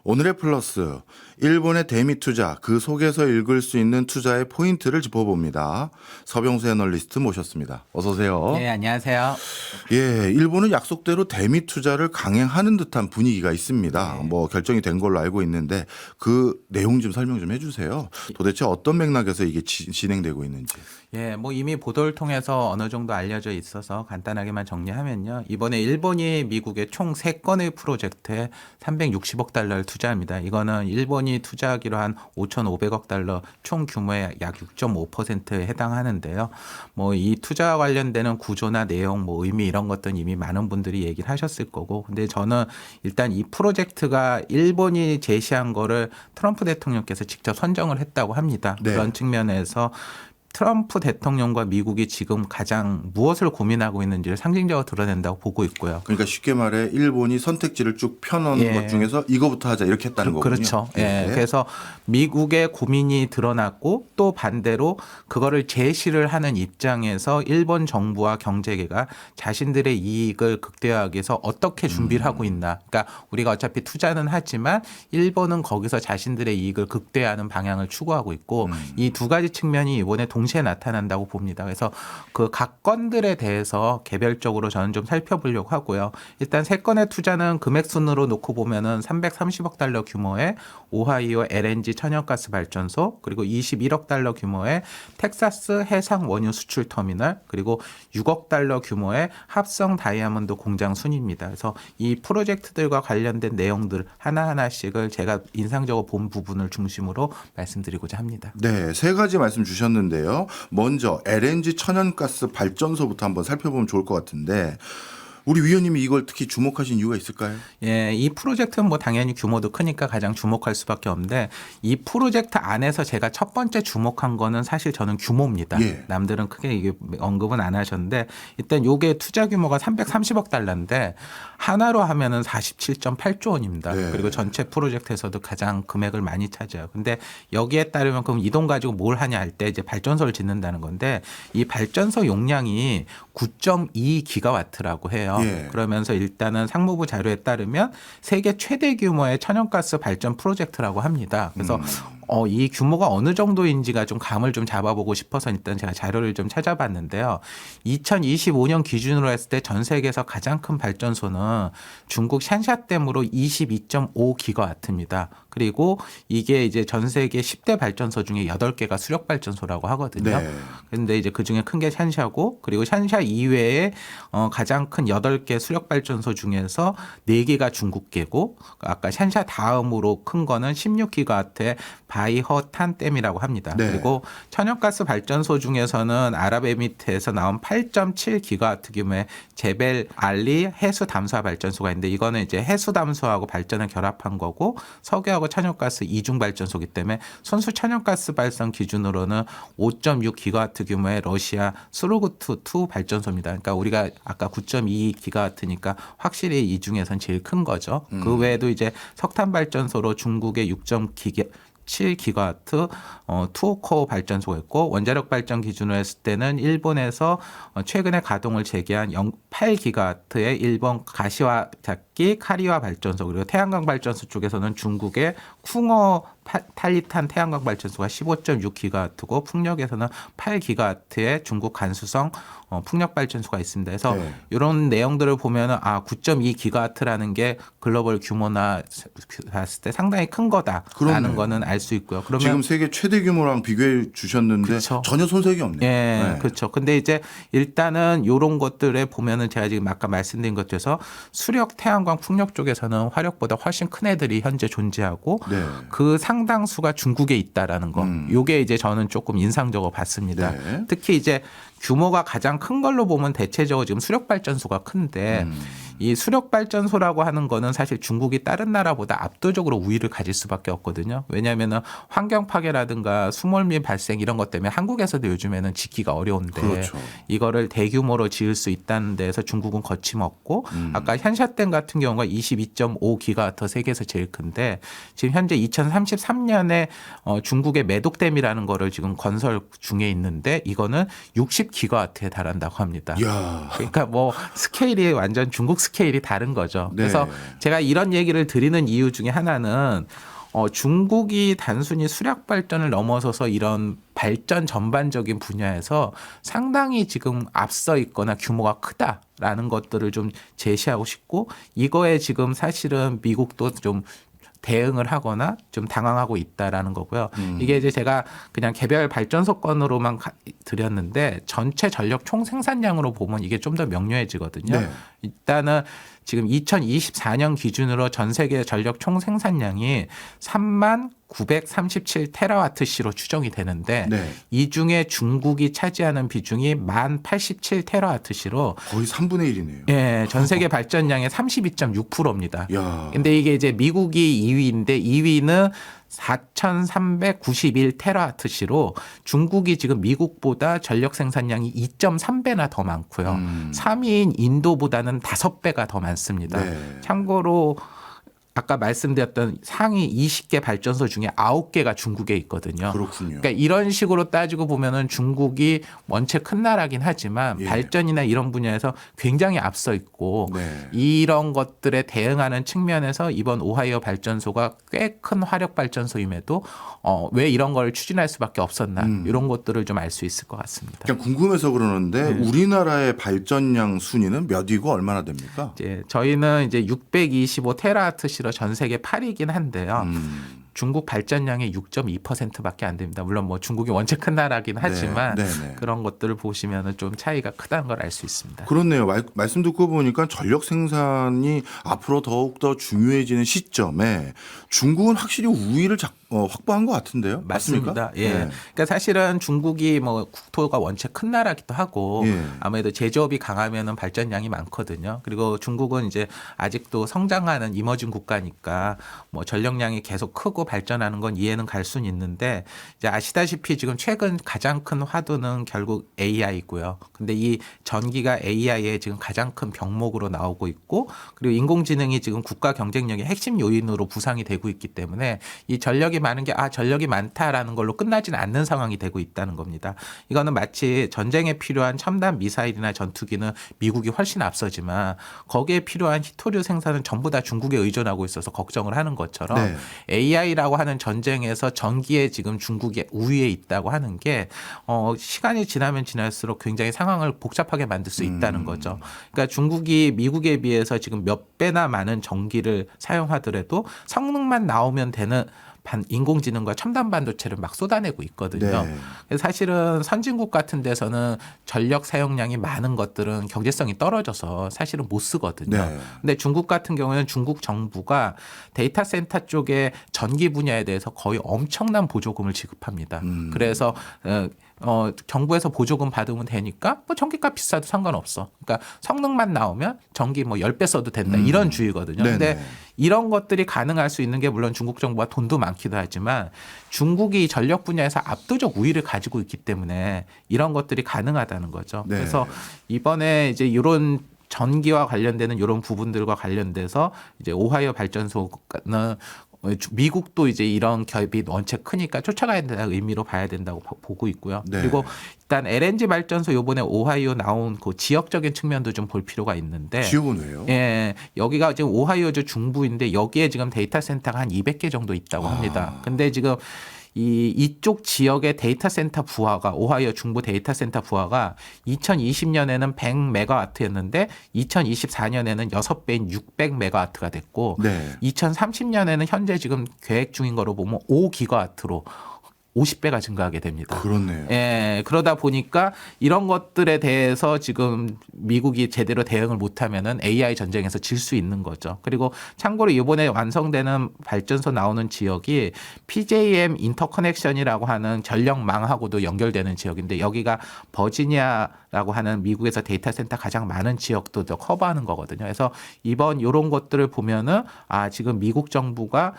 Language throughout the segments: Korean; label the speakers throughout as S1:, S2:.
S1: 오늘의 플러스, 일본의 대미 투자, 그 속에서 읽을 수 있는 투자의 포인트를 짚어봅니다. 서병수 애널리스트 모셨습니다. 어서 오세요.
S2: 네, 안녕하세요.
S1: 예, 일본은 약속대로 대미 투자를 강행하는 듯한 분위기가 있습니다. 뭐 결정이 된 걸로 알고 있는데 그 내용 좀 설명 좀 해주세요. 도대체 어떤 맥락에서 이게 진행되고 있는지.
S2: 예, 뭐 이미 보도를 통해서 어느 정도 알려져 있어서 간단하게만 정리하면요. 이번에 일본이 미국의 총 3건의 프로젝트에 360억 달러를 투자합니다. 이거는 일본이 투자하기로 한 5,500억 달러 총 규모의 약 6.5%에 해당하는데요. 뭐 이 투자와 관련되는 구조나 내용, 뭐 의미 이런 것들은 이미 많은 분들이 얘기를 하셨을 거고. 근데 저는 일단 이 프로젝트가 일본이 제시한 거를 트럼프 대통령께서 직접 선정을 했다고 합니다.
S1: 네.
S2: 그런 측면에서 트럼프 대통령과 미국이 지금 가장 무엇을 고민하고 있는지를 상징적으로 드러낸다고 보고 있고요.
S1: 그러니까 쉽게 말해 일본이 선택지를 쭉 펴놓은
S2: 예.
S1: 것 중에서 이거부터 하자 이렇게 했다는 거군요.
S2: 그렇죠. 예. 그래서 미국의 고민이 드러났고 또 반대로 그거를 제시를 하는 입장에서 일본 정부와 경제계가 자신들의 이익을 극대화하기 위해서 어떻게 준비를 하고 있나. 그러니까 우리가 어차피 투자는 하지만 일본은 거기서 자신들의 이익을 극대화하는 방향을 추구하고 있고 이 두 가지 측면이 이번에 동시에 나타난다고 봅니다. 그래서 그 각 건들에 대해서 개별적으로 저는 좀 살펴보려고 하고요. 일단 3건의 투자는 금액 순으로 놓고 보면은 330억 달러 규모의 오하이오 LNG 천연가스 발전소, 그리고 21억 달러 규모의 텍사스 해상 원유 수출 터미널, 그리고 6억 달러 규모의 합성 다이아몬드 공장 순입니다. 그래서 이 프로젝트들과 관련된 내용들 하나하나씩을 제가 인상적으로 본 부분을 중심으로 말씀드리고자 합니다.
S1: 네, 3가지 말씀 주셨는데요. 먼저 LNG 천연가스 발전소부터 한번 살펴보면 좋을 것 같은데 우리 위원님이 이걸 특히 주목하신 이유가 있을까요?
S2: 예, 이 프로젝트는 뭐 당연히 규모도 크니까 가장 주목할 수밖에 없는데 이 프로젝트 안에서 제가 첫 번째 주목한 거는 사실 저는 규모입니다.
S1: 예.
S2: 남들은 크게 이게 언급은 안 하셨는데 일단 요게 투자 규모가 330억 달러인데 하나로 하면은 47.8조 원입니다.
S1: 네.
S2: 그리고 전체 프로젝트에서도 가장 금액을 많이 차지해요. 근데 여기에 따르면 그럼 이 돈 가지고 뭘 하냐 할 때 이제 발전소를 짓는다는 건데 이 발전소 용량이 9.2 기가와트라고 해요.
S1: 예.
S2: 그러면서 일단은 상무부 자료에 따르면 세계 최대 규모의 천연가스 발전 프로젝트라고 합니다. 그래서 이 규모가 어느 정도인지가 좀 감을 좀 잡아보고 싶어서 일단 제가 자료를 좀 찾아봤는데요. 2025년 기준으로 했을 때 전 세계에서 가장 큰 발전소는 중국 샨샤댐으로 22.5 기가와트입니다. 그리고 이게 이제 전 세계 10대 발전소 중에 8개가 수력 발전소라고 하거든요.
S1: 네.
S2: 그런데 이제 그중에 큰 게 샨샤고 그리고 샨샤 이외에 가장 큰 8개 수력 발전소 중에서 4개가 중국계고 아까 샨샤 다음으로 큰 거는 16기가와트의 바이허탄댐이라고 합니다.
S1: 네.
S2: 그리고 천연가스 발전소 중에서는 아랍에미리트에서 나온 8.7기가와트 규모의 제벨 알리 해수 담수화 발전소가 있는데 이거는 이제 해수 담수하고 발전을 결합한 거고 석유하고 천연가스 이중 발전소이기 때문에 순수 천연가스 발전 기준으로는 5.6기가와트 규모의 러시아 수르구트2 발전소입니다. 그러니까 우리가 아까 9.2기가와트니까 확실히 이 중에선 제일 큰 거죠. 그 외에도 이제 석탄 발전소로 중국의 6.7기가와트 투오코 발전소가 있고 원자력 발전 기준으로 했을 때는 일본에서 최근에 가동을 재개한 8기가와트의 일본 가시와자키 카리와 발전소 그리고 태양광 발전소 쪽에서는 중국의 쿵어 탈리탄 태양광 발전소가 15.6기가와트고 풍력에서는 8기가와트의 중국 간수성 풍력 발전소가 있습니다. 그래서
S1: 네.
S2: 이런 내용들을 보면은 9.2기가와트라는 게 글로벌 규모나 봤을 때 상당히 큰 거다라는
S1: 그렇네요.
S2: 거는 알 수 있고요. 그러면
S1: 지금 세계 최대 규모랑 비교해 주셨는데
S2: 그쵸.
S1: 전혀 손색이 없네요.
S2: 예,
S1: 네.
S2: 그렇죠. 근데 이제 일단은 이런 것들에 보면은 제가 지금 아까 말씀드린 것 중에서 수력, 태양광, 풍력 쪽에서는 화력보다 훨씬 큰 애들이 현재 존재하고
S1: 네.
S2: 그 상당수가 중국에 있다라는 거. 요게 이제 저는 조금 인상적으로 봤습니다.
S1: 네.
S2: 특히 이제 규모가 가장 큰 걸로 보면 대체적으로 지금 수력 발전소가 큰데 이 수력 발전소라고 하는 거는 사실 중국이 다른 나라보다 압도적으로 우위를 가질 수밖에 없거든요. 왜냐하면 환경 파괴라든가 수몰미 발생 이런 것 때문에 한국에서도 요즘에는 짓기가 어려운데
S1: 그렇죠.
S2: 이거를 대규모로 지을 수 있다는 데서 중국은 거침없고 아까 샨샤댐 같은 경우가 22.5기가와트 세계에서 제일 큰데 지금 현재 2033년에 중국의 매독댐이라는 거를 지금 건설 중에 있는데 이거는 60기가와트에 달한다고 합니다.
S1: 이야.
S2: 그러니까 뭐 스케일이 완전 중국 스케일이 다른 거죠.
S1: 네.
S2: 그래서 제가 이런 얘기를 드리는 이유 중에 하나는 중국이 단순히 수력 발전을 넘어서서 이런 발전 전반적인 분야에서 상당히 지금 앞서 있거나 규모가 크다라는 것들을 좀 제시하고 싶고, 이거에 지금 사실은 미국도 좀 대응을 하거나 좀 당황하고 있다라는 거고요. 이게 이제 제가 그냥 개별 발전소 건으로만 드렸는데 전체 전력 총 생산량으로 보면 이게 좀 더 명료해지거든요.
S1: 네.
S2: 일단은 지금 2024년 기준으로 전 세계 전력 총 생산량이 3만 937 테라와트시로 추정이 되는데
S1: 네.
S2: 이 중에 중국이 차지하는 비중이 1,087 테라와트시로
S1: 거의 3분의 1이네요.
S2: 예, 전 세계 발전량의 32.6%입니다.
S1: 야.
S2: 근데 이게 이제 미국이 2위인데 2위는 4,391 테라와트시로 중국이 지금 미국보다 전력 생산량이 2.3배나 더 많고요. 3위인 인도보다는 5배가 더 많습니다.
S1: 네.
S2: 참고로 아까 말씀드렸던 상위 20개 발전소 중에 9개가 중국에 있거든요.
S1: 그렇군요.
S2: 그러니까 이런 식으로 따지고 보면은 중국이 원체 큰 나라긴 하지만
S1: 예.
S2: 발전이나 이런 분야에서 굉장히 앞서 있고
S1: 네.
S2: 이런 것들에 대응하는 측면에서 이번 오하이오 발전소가 꽤 큰 화력 발전소임에도 왜 이런 걸 추진할 수밖에 없었나 이런 것들을 좀 알 수 있을 것 같습니다.
S1: 그냥 궁금해서 그러는데 우리나라의 발전량 순위는 몇 위고 얼마나 됩니까?
S2: 이제 저희는 이제 625 테라와트시로 전 세계 8위긴 한데요. 중국 발전량의 6.2%밖에 안 됩니다. 물론 뭐 중국이 원체 큰 나라긴 하지만
S1: 네, 네.
S2: 그런 것들을 보시면은 좀 차이가 크다는 걸 알 수 있습니다.
S1: 그렇네요. 말씀 듣고 보니까 전력 생산이 앞으로 더욱 더 중요해지는 시점에 중국은 확실히 우위를 확보한 것 같은데요.
S2: 맞습니다. 예.
S1: 네.
S2: 그러니까 사실은 중국이 뭐 국토가 원체 큰 나라기도 하고
S1: 예.
S2: 아무래도 제조업이 강하면은 발전량이 많거든요. 그리고 중국은 이제 아직도 성장하는 이머징 국가니까 뭐 전력량이 계속 크고 발전하는 건 이해는 갈 수는 있는데 이제 아시다시피 지금 최근 가장 큰 화두는 결국 AI고요. 근데 이 전기가 AI의 지금 가장 큰 병목으로 나오고 있고 그리고 인공지능이 지금 국가 경쟁력의 핵심 요인으로 부상이 되고 있기 때문에 이 전력이 많은 게 전력이 많다라는 걸로 끝나지는 않는 상황이 되고 있다는 겁니다. 이거는 마치 전쟁에 필요한 첨단 미사일이나 전투기는 미국이 훨씬 앞서지만 거기에 필요한 히토류 생산은 전부 다 중국에 의존하고 있어서 걱정을 하는 것처럼
S1: 네.
S2: AI라고 하는 전쟁에서 전기에 지금 중국이 우위에 있다고 하는 게 시간이 지나면 지날수록 굉장히 상황을 복잡하게 만들 수 있다는 거죠. 그러니까 중국이 미국에 비해서 지금 몇 배나 많은 전기를 사용하더라도 성능만 나오면 되는 인공지능과 첨단 반도체를 막 쏟아내고 있거든요.
S1: 네.
S2: 그래서 사실은 선진국 같은 데서는 전력 사용량이 많은 것들은 경제성이 떨어져서 사실은 못 쓰거든요.
S1: 네.
S2: 근데 중국 같은 경우에는 중국 정부가 데이터 센터 쪽에 전기 분야에 대해서 거의 엄청난 보조금을 지급합니다. 그래서 정부에서 보조금 받으면 되니까 뭐 전기값 비싸도 상관없어. 그러니까 성능만 나오면 전기 뭐 10배 써도 된다. 이런 주의거든요.
S1: 네네.
S2: 근데 이런 것들이 가능할 수 있는 게 물론 중국 정부가 돈도 많기도 하지만 중국이 전력 분야에서 압도적 우위를 가지고 있기 때문에 이런 것들이 가능하다는 거죠.
S1: 네.
S2: 그래서 이번에 이제 이런 전기와 관련되는 이런 부분들과 관련돼서 이제 오하이오 발전소는 미국도 이제 이런 기업이 원체 크니까 쫓아가야 된다는 의미로 봐야 된다고 보고 있고요.
S1: 네.
S2: 그리고 일단 LNG 발전소 요번에 오하이오 나온 그 지역적인 측면도 좀 볼 필요가 있는데
S1: 지역은 왜요?
S2: 예, 여기가 지금 오하이오주 중부인데 여기에 지금 데이터 센터가 한 200개 정도 있다고 합니다. 근데 지금 이쪽 지역의 데이터 센터 부하가 오하이오 중부 데이터 센터 부하가 2020년에는 100메가와트였는데 2024년에는 6배인 600메가와트가 됐고
S1: 네.
S2: 2030년에는 현재 지금 계획 중인 거로 보면 5기가와트로 50배가 증가하게 됩니다.
S1: 그렇네요.
S2: 예, 그러다 보니까 이런 것들에 대해서 지금 미국이 제대로 대응을 못하면은 AI 전쟁에서 질 수 있는 거죠. 그리고 참고로 이번에 완성되는 발전소 나오는 지역이 PJM 인터커넥션이라고 하는 전력망하고도 연결되는 지역인데 여기가 버지니아라고 하는 미국에서 데이터 센터 가장 많은 지역도 더 커버하는 거거든요. 그래서 이번 이런 것들을 보면은 지금 미국 정부가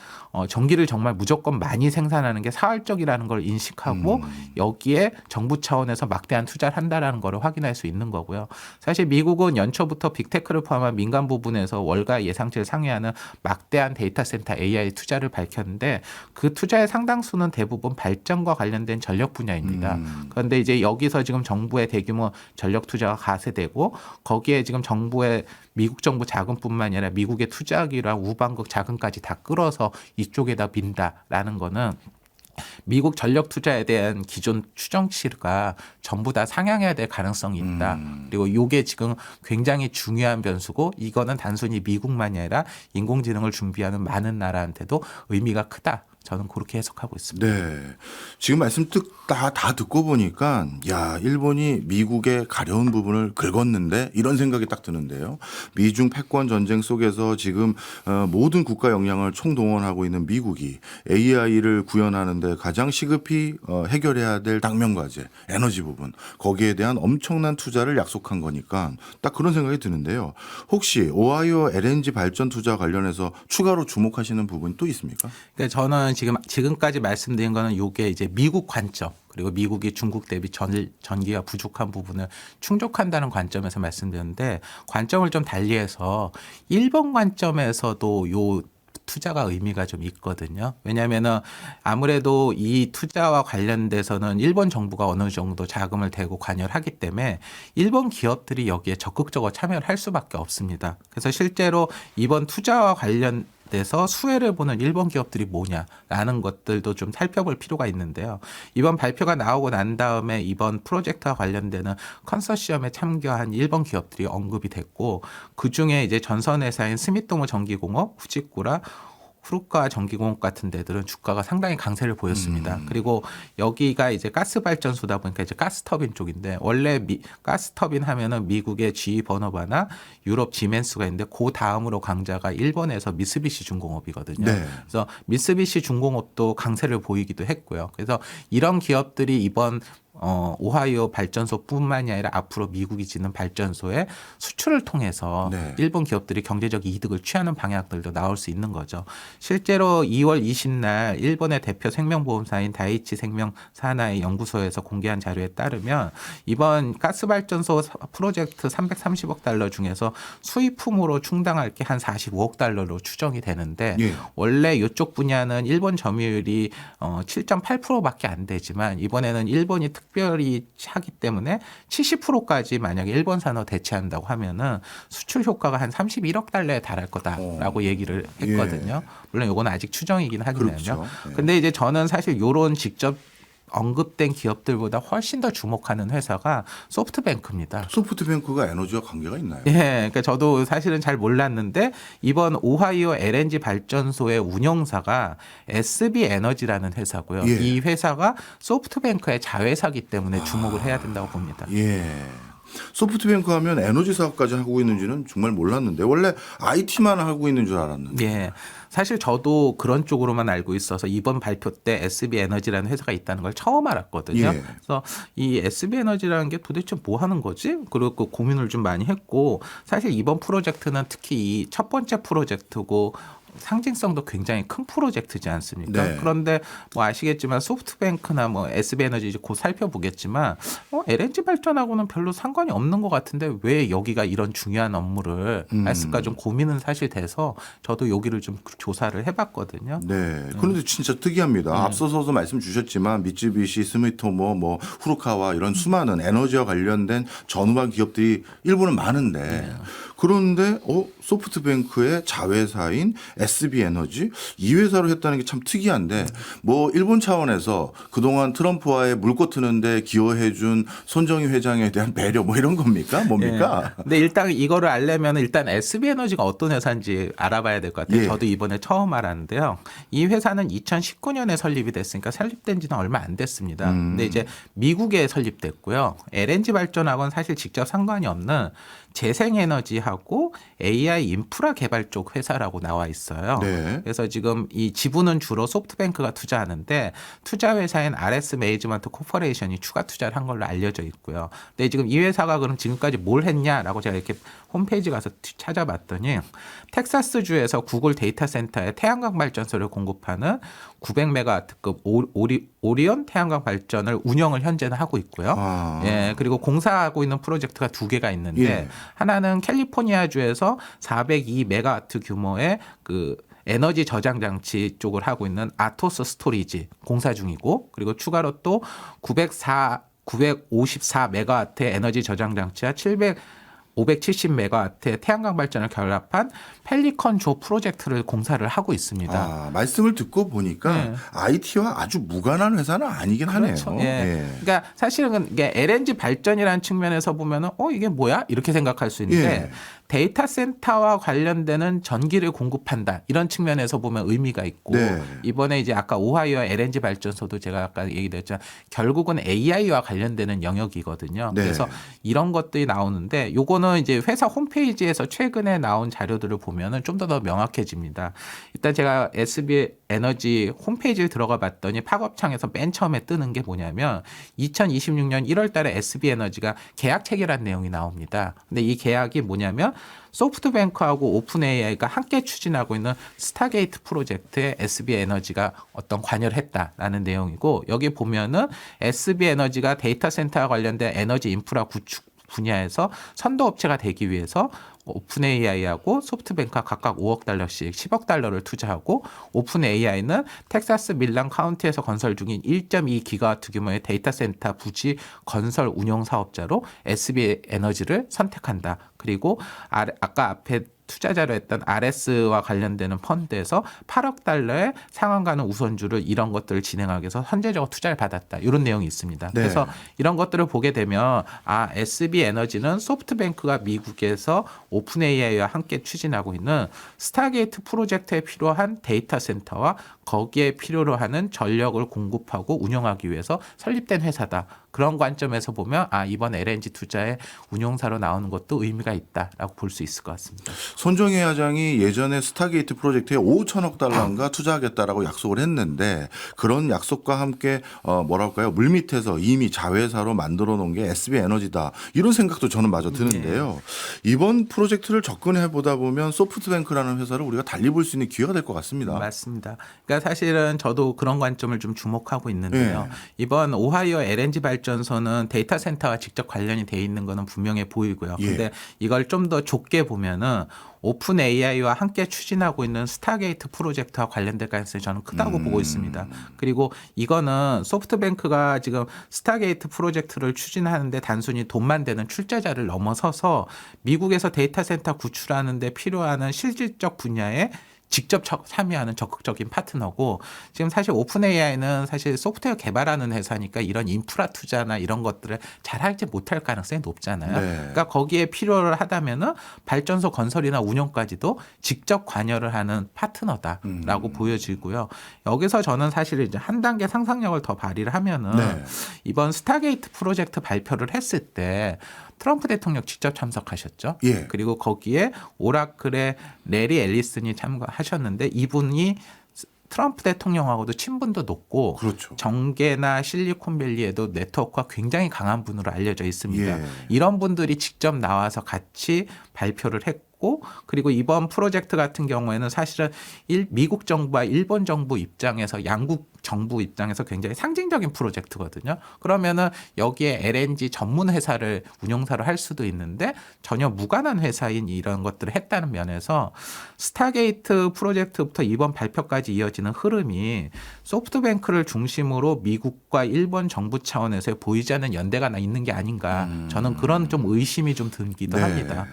S2: 전기를 정말 무조건 많이 생산하는 게 사활적이라는 걸 인식하고 여기에 정부 차원에서 막대한 투자를 한다라는 걸 확인할 수 있는 거고요. 사실 미국은 연초부터 빅테크를 포함한 민간 부분에서 월가 예상치를 상회하는 막대한 데이터 센터 AI 투자를 밝혔는데 그 투자의 상당수는 대부분 발전과 관련된 전력 분야입니다. 그런데 이제 여기서 지금 정부의 대규모 전력 투자가 가세되고 거기에 지금 정부의 미국 정부 자금뿐만 아니라 미국의 투자기랑 우방국 자금까지 다 끌어서 이쪽에다 민다라는 거는 미국 전력 투자에 대한 기존 추정치가 전부 다 상향해야 될 가능성이 있다. 그리고 이게 지금 굉장히 중요한 변수고 이거는 단순히 미국만이 아니라 인공지능을 준비하는 많은 나라한테도 의미가 크다. 저는 그렇게 해석하고 있습니다.
S1: 네. 지금 말씀 다 듣고 보니까 야, 일본이 미국의 가려운 부분을 긁었는데 이런 생각이 딱 드는데요. 미중 패권 전쟁 속에서 지금 모든 국가 역량을 총동원하고 있는 미국이 AI를 구현하는데 가장 시급히 해결해야 될 당면 과제, 에너지 부분 거기에 대한 엄청난 투자를 약속한 거니까 딱 그런 생각이 드는데요. 혹시 오하이오 LNG 발전 투자 관련해서 추가로 주목하시는 부분이 또 있습니까?
S2: 그러니까 저는 지금까지 말씀드린 거는 이게 이제 미국 관점 그리고 미국이 중국 대비 전기가 부족한 부분을 충족한다는 관점에서 말씀드렸는데 관점을 좀 달리해서 일본 관점에서도 요 투자가 의미가 좀 있거든요. 왜냐하면은 아무래도 이 투자와 관련돼서는 일본 정부가 어느 정도 자금을 대고 관여를 하기 때문에 일본 기업들이 여기에 적극적으로 참여를 할 수밖에 없습니다. 그래서 실제로 이번 투자와 관련돼서 수혜를 보는 일본 기업들이 뭐냐라는 것들도 좀 살펴볼 필요가 있는데요. 이번 발표가 나오고 난 다음에 이번 프로젝트와 관련되는 컨소시엄에 참여한 일본 기업들이 언급이 됐고 그중에 이제 전선회사인 스미토모 전기공업, 후지쿠라, 후루카와 전기공업 같은 데들은 주가가 상당히 강세를 보였습니다. 그리고 여기가 이제 가스 발전소다 보니까 이제 가스 터빈 쪽인데 원래 가스 터빈 하면은 미국의 GE 버너바나 유럽 지멘스가 있는데 그 다음으로 강자가 일본에서 미쓰비시 중공업이거든요.
S1: 네.
S2: 그래서 미쓰비시 중공업도 강세를 보이기도 했고요. 그래서 이런 기업들이 이번 오하이오 발전소뿐만이 아니라 앞으로 미국이 짓는 발전소의 수출을 통해서
S1: 네.
S2: 일본 기업들이 경제적 이득을 취하는 방향들도 나올 수 있는 거죠. 실제로 2월 20날 일본의 대표 생명보험사인 다이치 생명 사나이 연구소에서 공개한 자료에 따르면 이번 가스발전소 프로젝트 330억 달러 중에서 수입품으로 충당할 게 한 45억 달러로 추정이 되는데
S1: 예.
S2: 원래 이쪽 분야는 일본 점유율이 7.8%밖에 안 되지만 이번에는 일본이 특별히 하기 때문에 70%까지 만약에 일본 산업 대체한다고 하면은 수출 효과가 한 31억 달러에 달할 거다라고 얘기를 했거든요. 물론 이건 아직 추정이긴 하지만요.
S1: 그렇죠. 예.
S2: 근데 이제 저는 사실 이런 직접 언급된 기업들보다 훨씬 더 주목하는 회사가 소프트뱅크입니다.
S1: 소프트뱅크가 에너지와 관계가 있나요?
S2: 예, 그러니까 저도 사실은 잘 몰랐는데 이번 오하이오 LNG 발전소의 운영사가 SB 에너지라는 회사고요.
S1: 예.
S2: 이 회사가 소프트뱅크의 자회사기 때문에 주목을 해야 된다고 봅니다.
S1: 예. 소프트뱅크 하면 에너지 사업까지 하고 있는지는 정말 몰랐는데 원래 IT만 하고 있는 줄 알았는데.
S2: 예. 사실 저도 그런 쪽으로만 알고 있어서 이번 발표 때 SB 에너지라는 회사가 있다는 걸 처음 알았거든요.
S1: 예.
S2: 그래서 이 SB 에너지라는 게 도대체 뭐 하는 거지? 그리고 고민을 좀 많이 했고 사실 이번 프로젝트는 특히 이 첫 번째 프로젝트고 상징성도 굉장히 큰 프로젝트지 않습니까?
S1: 네.
S2: 그런데 뭐 아시겠지만 소프트뱅크나 뭐 SB에너지 이제 곧 살펴보겠지만 LNG 발전하고는 별로 상관이 없는 것 같은데 왜 여기가 이런 중요한 업무를 했을까 좀 고민은 사실 돼서 저도 여기를 좀 조사를 해봤거든요.
S1: 네. 그런데 진짜 특이합니다. 앞서서도 말씀 주셨지만 미쯔비시, 스미토모, 뭐 후루카와 이런 수많은 에너지와 관련된 전후반 기업들이 일본은 많은데 그런데 소프트뱅크의 자회사인 SB 에너지 이 회사로 했다는 게 참 특이한데 뭐 일본 차원에서 그동안 트럼프와의 물꼬 트는데 기여해준 손정희 회장에 대한 배려 뭐 이런 겁니까? 뭡니까?
S2: 예. 근데 일단 이거를 알려면 일단 SB 에너지가 어떤 회사인지 알아봐야 될 것 같아요.
S1: 예.
S2: 저도 이번에 처음 알았는데요. 이 회사는 2019년에 설립이 됐으니까 설립된 지는 얼마 안 됐습니다. 근데 이제 미국에 설립됐고요. LNG 발전하고는 사실 직접 상관이 없는 재생에너지하고 AI 인프라 개발 쪽 회사라고 나와 있어요.
S1: 네.
S2: 그래서 지금 이 지분은 주로 소프트뱅크가 투자하는데 투자 회사인 RS 매니지먼트 코퍼레이션이 추가 투자를 한 걸로 알려져 있고요. 근데 지금 이 회사가 그럼 지금까지 뭘 했냐라고 제가 이렇게 홈페이지 가서 찾아봤더니 텍사스주에서 구글 데이터 센터에 태양광 발전소를 공급하는 900메가와트급 오리온 태양광 발전을 운영을 현재는 하고 있고요.
S1: 아.
S2: 예, 그리고 공사하고 있는 프로젝트가 두 개가 있는데
S1: 예.
S2: 하나는 캘리포니아주에서 402메가와트 규모의 그 에너지 저장 장치 쪽을 하고 있는 아토스 스토리지 공사 중이고 그리고 추가로 또 954메가와트의 에너지 저장 장치와 570메가와트의 태양광 발전을 결합한 펠리컨 조 프로젝트를 공사를 하고 있습니다.
S1: 아, 말씀을 듣고 보니까
S2: 네.
S1: IT와 아주 무관한 회사는 아니긴
S2: 그렇죠.
S1: 하네요.
S2: 예. 그러니까 사실은 이게 LNG 발전이라는 측면에서 보면은 이게 뭐야? 이렇게 생각할 수 있는데
S1: 예.
S2: 데이터 센터와 관련되는 전기를 공급한다. 이런 측면에서 보면 의미가 있고
S1: 네.
S2: 이번에 이제 아까 오하이오 LNG 발전소도 제가 아까 얘기했지만 결국은 AI와 관련되는 영역이거든요.
S1: 네.
S2: 그래서 이런 것들이 나오는데 요거는 이제 회사 홈페이지에서 최근에 나온 자료들을 보면은 좀 더 명확해집니다. 일단 제가 SB 에너지 홈페이지를 들어가 봤더니 팝업창에서 맨 처음에 뜨는 게 뭐냐면 2026년 1월 달에 SB 에너지가 계약 체결한 내용이 나옵니다. 근데 이 계약이 뭐냐면 소프트뱅크하고 오픈 AI가 함께 추진하고 있는 스타게이트 프로젝트에 SB 에너지가 어떤 관여를 했다라는 내용이고 여기 보면은 SB 에너지가 데이터 센터와 관련된 에너지 인프라 구축 분야에서 선도 업체가 되기 위해서 오픈 AI하고 소프트뱅크가 각각 5억 달러씩 10억 달러를 투자하고 오픈 AI는 텍사스 밀란 카운티에서 건설 중인 1.2 기가와트 규모의 데이터 센터 부지 건설 운영 사업자로 SB 에너지를 선택한다. 그리고 아까 앞에 투자자로 했던 RS와 관련되는 펀드에서 8억 달러의 상한가는 우선주를 이런 것들을 진행하기 위해서 선제적으로 투자를 받았다. 이런 내용이 있습니다.
S1: 네.
S2: 그래서 이런 것들을 보게 되면 SB 에너지는 소프트뱅크가 미국에서 오픈 AI와 함께 추진하고 있는 스타게이트 프로젝트에 필요한 데이터 센터와 거기에 필요로 하는 전력을 공급하고 운영하기 위해서 설립된 회사다. 그런 관점에서 보면 이번 LNG 투자의 운용사로 나오는 것도 의미가 있다라고 볼 수 있을 것 같습니다.
S1: 손정혜 회장이 예전에 스타게이트 프로젝트에 5천억 달러인가 투자하겠다라고 약속을 했는데 그런 약속과 함께 뭐랄까요 물밑에서 이미 자회사로 만들어 놓은 게 SB 에너지다 이런 생각도 저는 마저 드는데요. 이번 프로젝트를 접근해 보다 보면 소프트뱅크라는 회사를 우리가 달리 볼 수 있는 기회가 될 것 같습니다.
S2: 맞습니다. 그러니까 사실은 저도 그런 관점을 좀 주목하고 있는데요.
S1: 네.
S2: 이번 오하이오 LNG 발전소는 데이터 센터와 직접 관련이 돼 있는 거는 분명해 보이고요.
S1: 예.
S2: 근데 이걸 좀 더 좁게 보면은 오픈 AI와 함께 추진하고 있는 스타게이트 프로젝트와 관련될 가능성이 저는 크다고 보고 있습니다. 그리고 이거는 소프트뱅크가 지금 스타게이트 프로젝트를 추진하는데 단순히 돈만 되는 출자자를 넘어서서 미국에서 데이터 센터 구출하는 데 필요한 실질적 분야에 직접 참여하는 적극적인 파트너고 지금 사실 오픈 AI는 사실 소프트웨어 개발하는 회사니까 이런 인프라 투자나 이런 것들을 잘 할지 못할 가능성이 높잖아요.
S1: 네.
S2: 그러니까 거기에 필요를 하다면은 발전소 건설이나 운영까지도 직접 관여를 하는 파트너다라고 보여지고요. 여기서 저는 사실 이제 한 단계 상상력을 더 발휘를 하면은
S1: 네.
S2: 이번 스타게이트 프로젝트 발표를 했을 때 트럼프 대통령 직접 참석하셨죠.
S1: 예.
S2: 그리고 거기에 오라클의 레리 앨리슨이 참가하셨는데 이분이 트럼프 대통령하고도 친분도 높고
S1: 그렇죠.
S2: 정계나 실리콘밸리에도 네트워크가 굉장히 강한 분으로 알려져 있습니다.
S1: 예.
S2: 이런 분들이 직접 나와서 같이 발표를 했고 그리고 이번 프로젝트 같은 경우에는 사실은 미국 정부와 일본 정부 입장에서 양국 정부 입장에서 굉장히 상징적인 프로젝트거든요. 그러면은 여기에 LNG 전문 회사를 운용사로 할 수도 있는데 전혀 무관한 회사인 이런 것들을 했다는 면에서 스타게이트 프로젝트부터 이번 발표까지 이어지는 흐름이 소프트뱅크를 중심으로 미국과 일본 정부 차원에서 보이지 않는 연대가 있는 게 아닌가. 저는 그런 좀 의심이 좀 들기도
S1: 네.
S2: 합니다.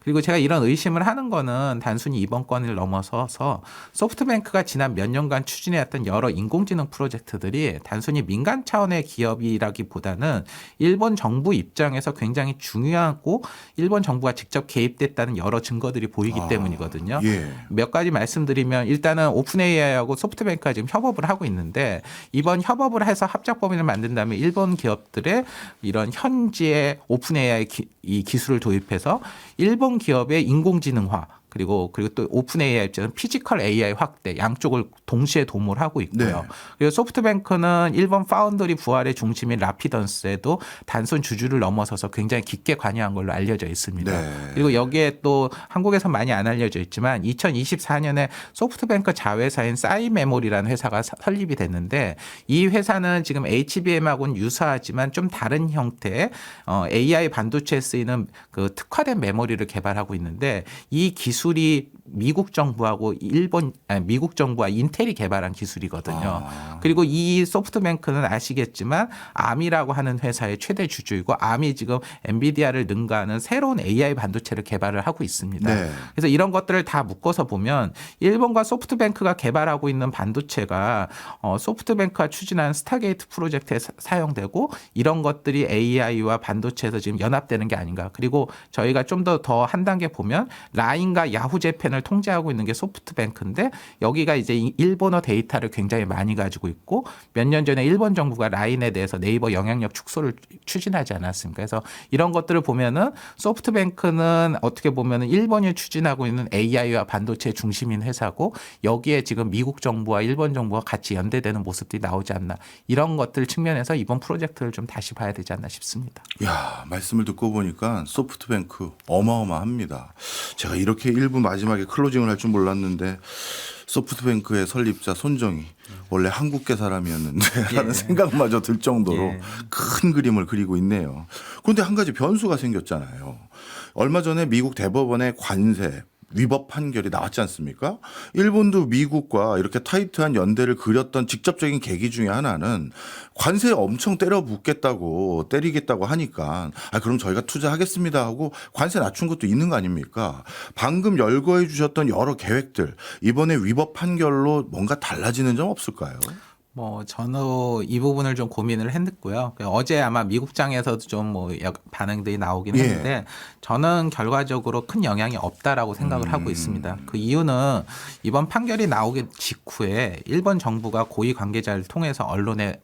S2: 그리고 제가 이런 의심을 하는 거는 단순히 이번 건을 넘어서서 소프트뱅크가 지난 몇 년간 추진해왔던 여러 인공지능 프로젝트들이 단순히 민간 차원의 기업이라기보다는 일본 정부 입장에서 굉장히 중요하고 일본 정부가 직접 개입됐다는 여러 증거들이 보이기 때문이거든요.
S1: 예.
S2: 몇 가지 말씀드리면 일단은 오픈 AI하고 소프트뱅크가 지금 협업을 하고 있는데 이번 협업을 해서 합작 법인을 만든다면 일본 기업들의 이런 현지의 오픈 AI 이 기술을 도입해서 일본 기업의 인공지능화 그리고 또 오픈 AI 입장은 피지컬 AI 확대 양쪽을 동시에 도모를 하고 있고요.
S1: 네.
S2: 그리고 소프트뱅크는 일본 파운더리 부활의 중심인 라피던스에도 단순 주주를 넘어서서 굉장히 깊게 관여한 걸로 알려져 있습니다.
S1: 네.
S2: 그리고 여기에 또 한국에서 많이 안 알려져 있지만 2024년에 소프트뱅크 자회사인 싸이메모리라는 회사가 설립이 됐는데 이 회사는 지금 HBM하고는 유사하지만 좀 다른 형태의 AI 반도체에 쓰이는 그 특화된 메모리를 개발하고 있는데 이 기술 기술이 미국 정부하고 미국 정부와 인텔이 개발한 기술이거든요. 그리고 이 소프트뱅크는 아시겠지만 암이라고 하는 회사의 최대 주주이고 암이 지금 엔비디아를 능가하는 새로운 AI 반도체를 개발을 하고 있습니다.
S1: 네.
S2: 그래서 이런 것들을 다 묶어서 보면 일본과 소프트뱅크가 개발하고 있는 반도체가 소프트뱅크가 추진하는 스타게이트 프로젝트에 사용되고 이런 것들이 AI와 반도체에서 지금 연합되는 게 아닌가. 그리고 저희가 좀 더 한 단계 보면 라인과 야후 재팬을 통제하고 있는 게 소프트뱅크인데 여기가 이제 일본어 데이터를 굉장히 많이 가지고 있고 몇 년 전에 일본 정부가 라인에 대해서 네이버 영향력 축소를 추진하지 않았습니까? 그래서 이런 것들을 보면은 소프트뱅크는 어떻게 보면은 일본이 추진하고 있는 AI와 반도체 중심인 회사고 여기에 지금 미국 정부와 일본 정부가 같이 연대되는 모습들이 나오지 않나 이런 것들 측면에서 이번 프로젝트를 좀 다시 봐야 되지 않나 싶습니다.
S1: 야, 말씀을 듣고 보니까 소프트뱅크 어마어마합니다. 제가 이렇게 1부 마지막에 클로징을 할 줄 몰랐는데 소프트뱅크의 설립자 손정희 원래 한국계 사람이었는데 라는 생각마저 들 정도로 큰 그림을 그리고 있네요. 그런데 한 가지 변수가 생겼잖아요. 얼마 전에 미국 대법원의 관세 위법 판결이 나왔지 않습니까? 일본도 미국과 이렇게 타이트한 연대를 그렸던 직접적인 계기 중에 하나는 관세에 엄청 때리겠다고 하니까 그럼 저희가 투자하겠습니다 하고 관세 낮춘 것도 있는 거 아닙니까? 방금 열거해 주셨던 여러 계획들 이번에 위법 판결로 뭔가 달라지는 점 없을까요?
S2: 저는 이 부분을 좀 고민을 했고요. 어제 아마 미국장에서도 좀 반응들이 나오긴 했는데 저는 결과적으로 큰 영향이 없다라고 생각을 하고 있습니다. 그 이유는 이번 판결이 나오기 직후에 일본 정부가 고위 관계자를 통해서 언론에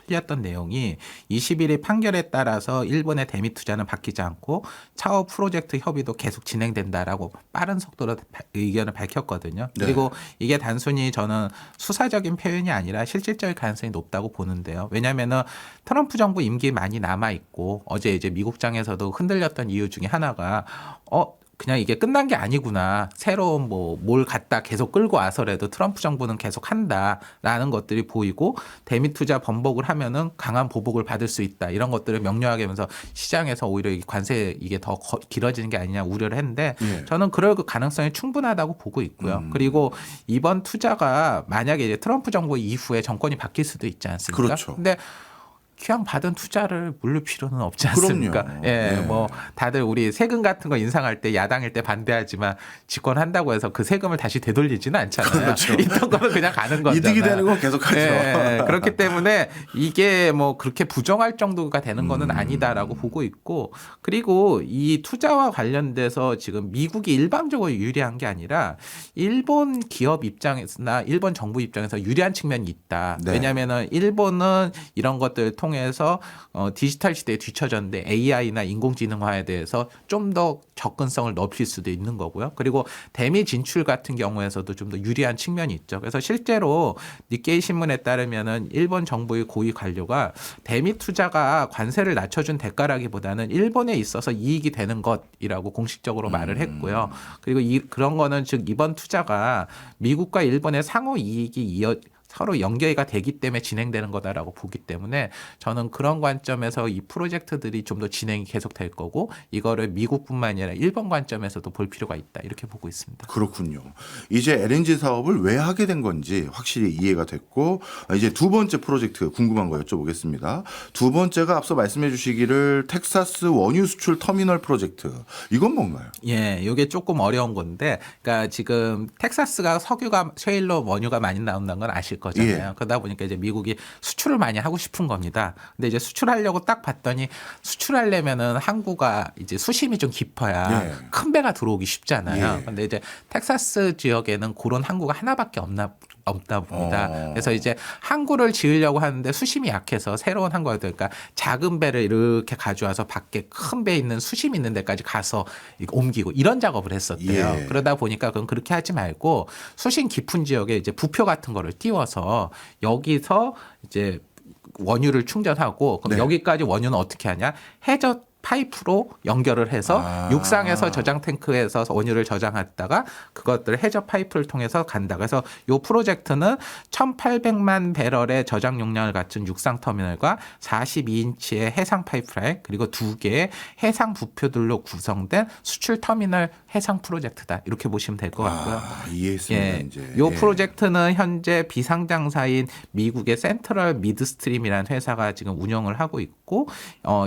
S2: 흘렸던 내용이 21일 판결에 따라서 일본의 대미 투자는 바뀌지 않고 차후 프로젝트 협의도 계속 진행된다라고 빠른 속도로 의견을 밝혔거든요.
S1: 네.
S2: 그리고 이게 단순히 저는 수사적인 표현이 아니라 실질적인 가능성이 높다고 보는데요. 왜냐하면은 트럼프 정부 임기 많이 남아 있고 어제 이제 미국장에서도 흔들렸던 이유 중에 하나가 그냥 이게 끝난 게 아니구나. 새로운 뭘 갖다 계속 끌고 와서라도 트럼프 정부는 계속 한다라는 것들이 보이고 대미 투자 번복을 하면은 강한 보복을 받을 수 있다. 이런 것들을 명료하게 하면서 시장에서 오히려 관세 이게 더 길어지는 게 아니냐 우려를 했는데 저는 그럴 가능성이 충분하다고 보고 있고요. 그리고 이번 투자가 만약에 이제 트럼프 정부 이후에 정권이 바뀔 수도 있지 않습니까?
S1: 그렇죠.
S2: 근데 기왕 받은 투자를 물릴 필요는 없지 않습니까?
S1: 그럼요.
S2: 예, 다들 우리 세금 같은 거 인상할 때 야당일 때 반대하지만 집권한다고 해서 그 세금을 다시 되돌리지는 않잖아요.
S1: 그렇죠.
S2: 있던 거는 그냥 가는 거잖아요.
S1: 이득이 되는 건 계속하죠.
S2: 예, 그렇기 때문에 이게 그렇게 부정할 정도가 되는 거는 아니다라고 보고 있고 그리고 이 투자와 관련돼서 지금 미국이 일방적으로 유리한 게 아니라 일본 기업 입장에서나 일본 정부 입장에서 유리한 측면이 있다.
S1: 네.
S2: 왜냐하면은 일본은 이런 것들 통해서 디지털 시대에 뒤처졌는데 AI나 인공지능화에 대해서 좀 더 접근성을 높일 수도 있는 거고요. 그리고 대미 진출 같은 경우에서도 좀 더 유리한 측면이 있죠. 그래서 실제로 니케이 신문에 따르면은 일본 정부의 고위 관료가 대미 투자가 관세를 낮춰준 대가라기보다는 일본에 있어서 이익이 되는 것이라고 공식적으로 말을 했고요. 그리고 그런 거는 즉 이번 투자가 미국과 일본의 상호 이익이 서로 연계가 되기 때문에 진행되는 거다라고 보기 때문에 저는 그런 관점에서 이 프로젝트들이 좀 더 진행이 계속될 거고 이거를 미국뿐만 아니라 일본 관점에서도 볼 필요가 있다 이렇게 보고 있습니다.
S1: 그렇군요. 이제 LNG 사업을 왜 하게 된 건지 확실히 이해가 됐고 이제 두 번째 프로젝트 궁금한 거 여쭤보겠습니다. 두 번째가 앞서 말씀해 주시기를 텍사스 원유 수출 터미널 프로젝트. 이건 뭔가요?
S2: 예, 이게 조금 어려운 건데 그러니까 지금 텍사스가 석유가 셰일로 원유가 많이 나온다는 건 아실 거잖아요. 그러다 보니까 이제 미국이 수출을 많이 하고 싶은 겁니다. 근데 이제 수출하려고 딱 봤더니 수출하려면은 항구가 이제 수심이 좀 깊어야 큰 배가 들어오기 쉽잖아요. 근데 이제 텍사스 지역에는 그런 항구가 하나밖에 없다 봅니다. 그래서 이제 항구를 지으려고 하는데 수심이 약해서 새로운 항구가 그러니까 작은 배를 이렇게 가져와서 밖에 큰 배 있는 수심 있는 데까지 가서 옮기고 이런 작업을 했었대요. 그러다 보니까 그건 그렇게 하지 말고 수심 깊은 지역에 이제 부표 같은 거를 띄워서 여기서 이제 원유를 충전하고 그럼 여기까지 원유는 어떻게 하냐? 해저 파이프로 연결을 해서 육상에서 저장 탱크에서 원유를 저장했다가 그것들을 해저 파이프를 통해서 간다. 그래서 이 프로젝트는 1,800만 배럴의 저장 용량을 갖춘 육상 터미널과 42인치의 해상 파이프라인 그리고 2개의 해상 부표들로 구성된 수출 터미널 해상 프로젝트다. 이렇게 보시면 될 것 같고요.
S1: 이해했습니다.
S2: 예,
S1: 이제.
S2: 이 프로젝트는 현재 비상장사인 미국의 센트럴 미드스트림이라는 회사가 지금 운영을 하고 있고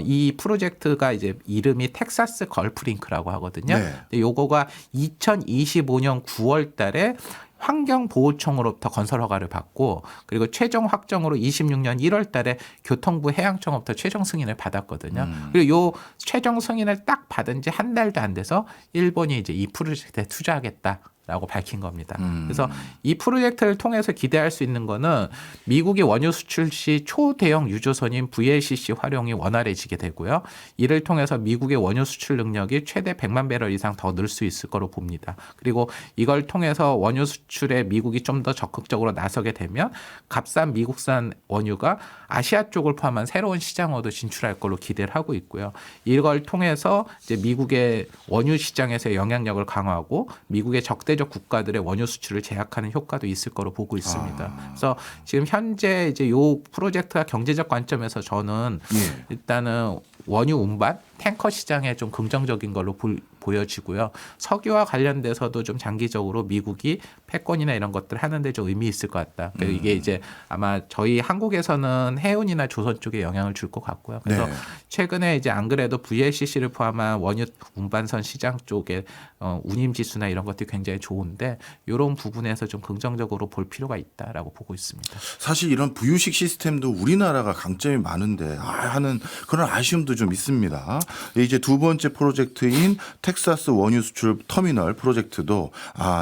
S2: 이 프로젝트가 이제 이름이 텍사스 걸프링크라고 하거든요.
S1: 네.
S2: 근데 요거가 2025년 9월 달에 환경보호청으로부터 건설 허가를 받고 그리고 최종 확정으로 26년 1월 달에 교통부 해양청으로부터 최종 승인을 받았거든요. 그리고 요 최종 승인을 딱 받은 지 한 달도 안 돼서 일본이 이제 이 프로젝트에 투자하겠다. 라고 밝힌 겁니다. 그래서 이 프로젝트를 통해서 기대할 수 있는 거는 미국이 원유 수출 시 초대형 유조선인 VLCC 활용이 원활해지게 되고요. 이를 통해서 미국의 원유 수출 능력이 최대 100만 배럴 이상 더 늘 수 있을 거로 봅니다. 그리고 이걸 통해서 원유 수출에 미국이 좀 더 적극적으로 나서게 되면 값싼 미국산 원유가 아시아 쪽을 포함한 새로운 시장으로도 진출할 걸로 기대를 하고 있고요. 이걸 통해서 이제 미국의 원유 시장에서의 영향력을 강화하고 미국의 적대적 국가들의 원유 수출을 제약하는 효과도 있을 거로 보고 있습니다. 그래서 지금 현재 이제 요 프로젝트가 경제적 관점에서 저는 일단은 원유 운반 탱커 시장에 좀 긍정적인 걸로 보여지고요. 석유와 관련돼서도 좀 장기적으로 미국이 패권이나 이런 것들 하는데 좀 의미 있을 것 같다. 그리고 이게 이제 아마 저희 한국에서는 해운이나 조선 쪽에 영향을 줄 것 같고요. 그래서 최근에 이제 안 그래도 VLCC를 포함한 원유 운반선 시장 쪽에 운임 지수나 이런 것들이 굉장히 좋은데 이런 부분에서 좀 긍정적으로 볼 필요가 있다라고 보고 있습니다.
S1: 사실 이런 부유식 시스템도 우리나라가 강점이 많은데 하는 그런 아쉬움도 좀 있습니다. 이제 두 번째 프로젝트인 텍사스 원유 수출 터미널 프로젝트도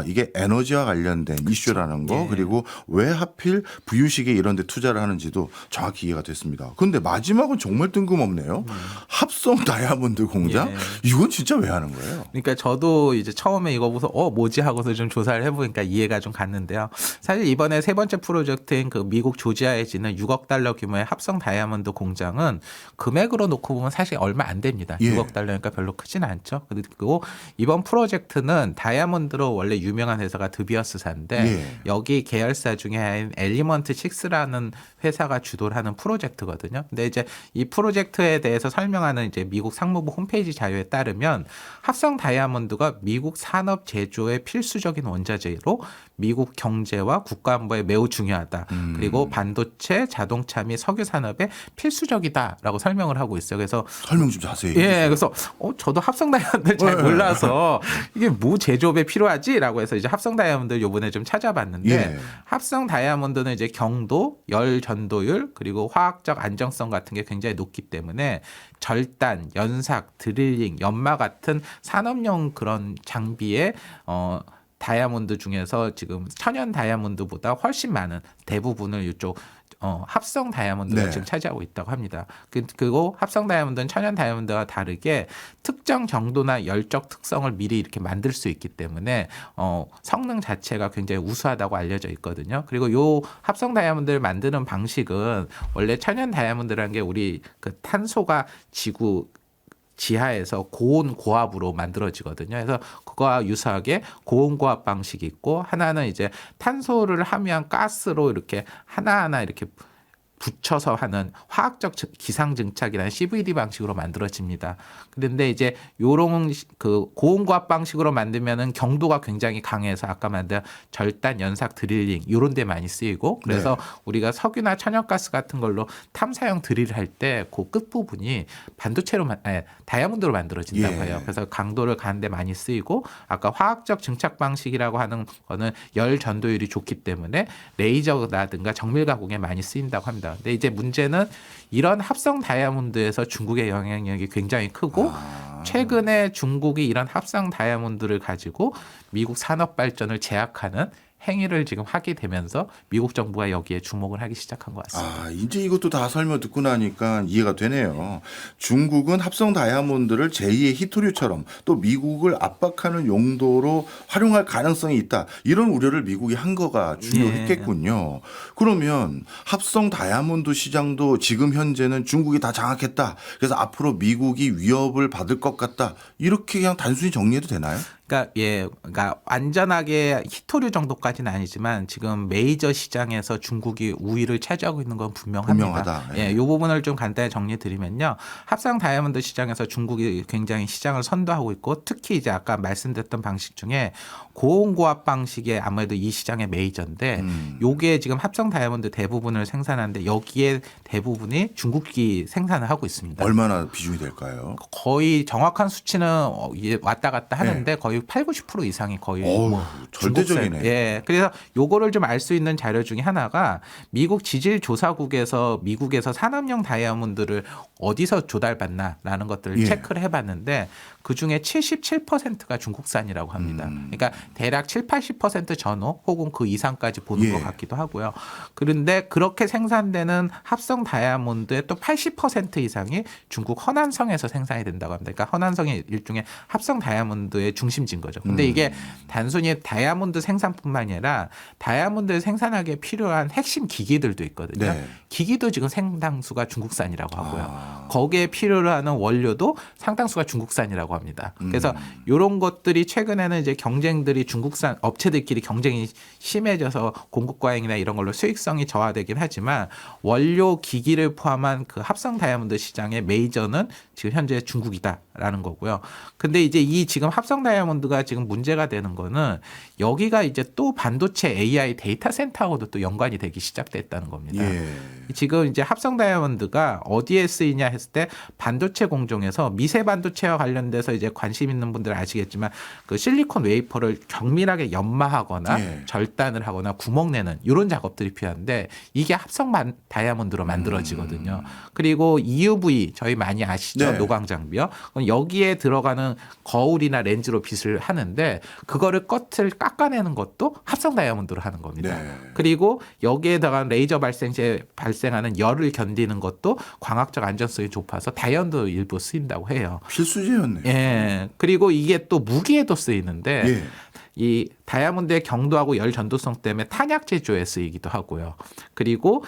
S1: 이게 에너지와 관련된 이슈라는 거 그리고 왜 하필 부유식에 이런 데 투자를 하는지도 정확히 이해가 됐습니다. 그런데 마지막은 정말 뜬금없네요. 합성 다이아몬드 공장? 이건 진짜 왜 하는 거예요?
S2: 그러니까 저도 이제 처음에 이거 보고서 뭐지 하고서 좀 조사를 해보니까 이해가 좀 갔는데요. 사실 이번에 세 번째 프로젝트인 그 미국 조지아에 짓는 6억 달러 규모의 합성 다이아몬드 공장은 금액으로 놓고 보면 사실 얼마 안 됩니다. 6억 달러니까 별로 크진 않죠. 그리고 이번 프로젝트는 다이아몬드로 원래 유명한 회사가 드비어스사인데 여기 계열사 중에 하나인 엘리먼트 6라는 회사가 주도를 하는 프로젝트거든요. 근데 이제 이 프로젝트에 대해서 설명하는 이제 미국 상무부 홈페이지 자료에 따르면 합성 다이아몬드가 미국 산업 제조의 필수적인 원자재로 미국 경제와 국가 안보에 매우 중요하다. 그리고 반도체, 자동차 및 석유 산업에 필수적이다라고 설명을 하고 있어요. 그래서
S1: 설명 좀 자세히.
S2: 그래서 저도 합성 다이아몬드 잘 몰라서 이게 뭐 제조업에 필요하지라고 해서 이제 합성 다이아몬드 요번에 좀 찾아봤는데 합성 다이아몬드는 이제 경도, 열 전도율 그리고 화학적 안정성 같은 게 굉장히 높기 때문에 절단, 연삭, 드릴링, 연마 같은 산업용 그런 장비에 다이아몬드 중에서 지금 천연 다이아몬드보다 훨씬 많은 대부분을 이쪽 합성 다이아몬드가 지금 차지하고 있다고 합니다. 그리고 합성 다이아몬드는 천연 다이아몬드와 다르게 특정 정도나 열적 특성을 미리 이렇게 만들 수 있기 때문에 성능 자체가 굉장히 우수하다고 알려져 있거든요. 그리고 요 합성 다이아몬드를 만드는 방식은 원래 천연 다이아몬드라는 게 우리 그 탄소가 지구 지하에서 고온 고압으로 만들어지거든요. 그래서 그거와 유사하게 고온 고압 방식이 있고 하나는 이제 탄소를 함유한 가스로 이렇게 하나하나 이렇게 붙여서 하는 화학적 기상 증착이라는 CVD 방식으로 만들어집니다. 그런데 이제 요런 그 고온고압 방식으로 만들면은 경도가 굉장히 강해서 아까 만든 절단, 연삭, 드릴링 요런 데 많이 쓰이고 그래서 우리가 석유나 천연가스 같은 걸로 탐사용 드릴을 할 때 그 끝부분이 반도체로 다이아몬드로 만들어진다고 해요. 그래서 강도를 가는데 많이 쓰이고 아까 화학적 증착 방식이라고 하는 거는 열 전도율이 좋기 때문에 레이저라든가 정밀 가공에 많이 쓰인다고 합니다. 근데 이제 문제는 이런 합성 다이아몬드에서 중국의 영향력이 굉장히 크고 최근에 중국이 이런 합성 다이아몬드를 가지고 미국 산업 발전을 제약하는 행위를 지금 하게 되면서 미국 정부가 여기에 주목을 하기 시작한 것 같습니다.
S1: 아, 이제 이것도 다 설명 듣고 나니까 이해가 되네요. 중국은 합성 다이아몬드를 제2의 히토류처럼 또 미국을 압박하는 용도로 활용할 가능성이 있다. 이런 우려를 미국이 한 거가 중요했겠군요. 그러면 합성 다이아몬드 시장도 지금 현재는 중국이 다 장악했다. 그래서 앞으로 미국이 위협을 받을 것 같다. 이렇게 그냥 단순히 정리해도 되나요?
S2: 그러니까 완전하게 히토류 정도까지는 아니지만 지금 메이저 시장에서 중국이 우위를 차지하고 있는 건 분명합니다.
S1: 분명하다.
S2: 이 부분을 좀 간단히 정리드리면요. 합성 다이아몬드 시장에서 중국이 굉장히 시장을 선도하고 있고 특히 이제 아까 말씀드렸던 방식 중에 고온고압 방식의 아무래도 이 시장의 메이저인데 요게 지금 합성 다이아몬드 대부분을 생산하는데 여기에 대부분이 중국이 생산을 하고 있습니다.
S1: 얼마나 비중이 될까요?
S2: 거의 정확한 수치는 왔다 갔다 하는데 거의 80, 90% 이상이 거의
S1: 어우,
S2: 중국산.
S1: 절대적이네.
S2: 예. 그래서 요거를 좀 알 수 있는 자료 중에 하나가 미국 지질조사국에서 미국에서 산업용 다이아몬드를 어디서 조달받나라는 것들을
S1: 예.
S2: 체크를 해봤는데 그중에 77%가 중국산이라고 합니다. 그러니까 대략 7, 80% 전후 혹은 그 이상까지 보는
S1: 예.
S2: 것 같기도 하고요. 그런데 그렇게 생산되는 합성 다이아몬드의 또 80% 이상이 중국 허난성에서 생산이 된다고 합니다. 그러니까 허난성이 일종의 합성 다이아몬드의 중심지인 거죠. 근데 이게 단순히 다이아몬드 생산뿐만 아니라 다이아몬드를 생산하기에 필요한 핵심 기기들도 있거든요.
S1: 네.
S2: 기기도 지금 상당수가 중국산이라고 하고요. 거기에 필요로 하는 원료도 상당수가 중국산이라고 합니다. 그래서 이런 것들이 최근에는 이제 경쟁들이 중국산 업체들끼리 경쟁이 심해져서 공급 과잉이나 이런 걸로 수익성이 저하되긴 하지만 원료 기기를 포함한 그 합성 다이아몬드 시장의 메이저는 지금 현재 중국이다라는 거고요. 근데 이제 이 지금 합성 다이아몬드가 지금 문제가 되는 거는 여기가 이제 또 반도체 AI 데이터 센터하고도 또 연관이 되기 시작됐다는 겁니다.
S1: 예.
S2: 지금 이제 합성 다이아몬드가 어디에 쓰이냐 했을 때 반도체 공정에서 미세 반도체와 관련돼서 이제 관심 있는 분들은 아시겠지만 그 실리콘 웨이퍼를 정밀하게 연마하거나
S1: 예.
S2: 절단을 하거나 구멍 내는 이런 작업들이 필요한데 이게 합성 다이아몬드로 만들어지거든요. 그리고 EUV 저희 많이 아시죠?
S1: 네.
S2: 노광 장비요. 여기에 들어가는 거울이나 렌즈로 빛을 하는데 그거를 겉을 깎아내는 것도 합성 다이아몬드로 하는 겁니다.
S1: 네.
S2: 그리고 여기에다가 레이저 발생시에 발생하는 열을 견디는 것도 광학적 안전성이 높아서 다이아몬드 일부 쓰인다고 해요.
S1: 필수제였네요.
S2: 예. 그리고 이게 또 무기에도 쓰이는데
S1: 예.
S2: 이 다이아몬드의 경도하고 열 전도성 때문에 탄약 제조에 쓰이기도 하고요. 그리고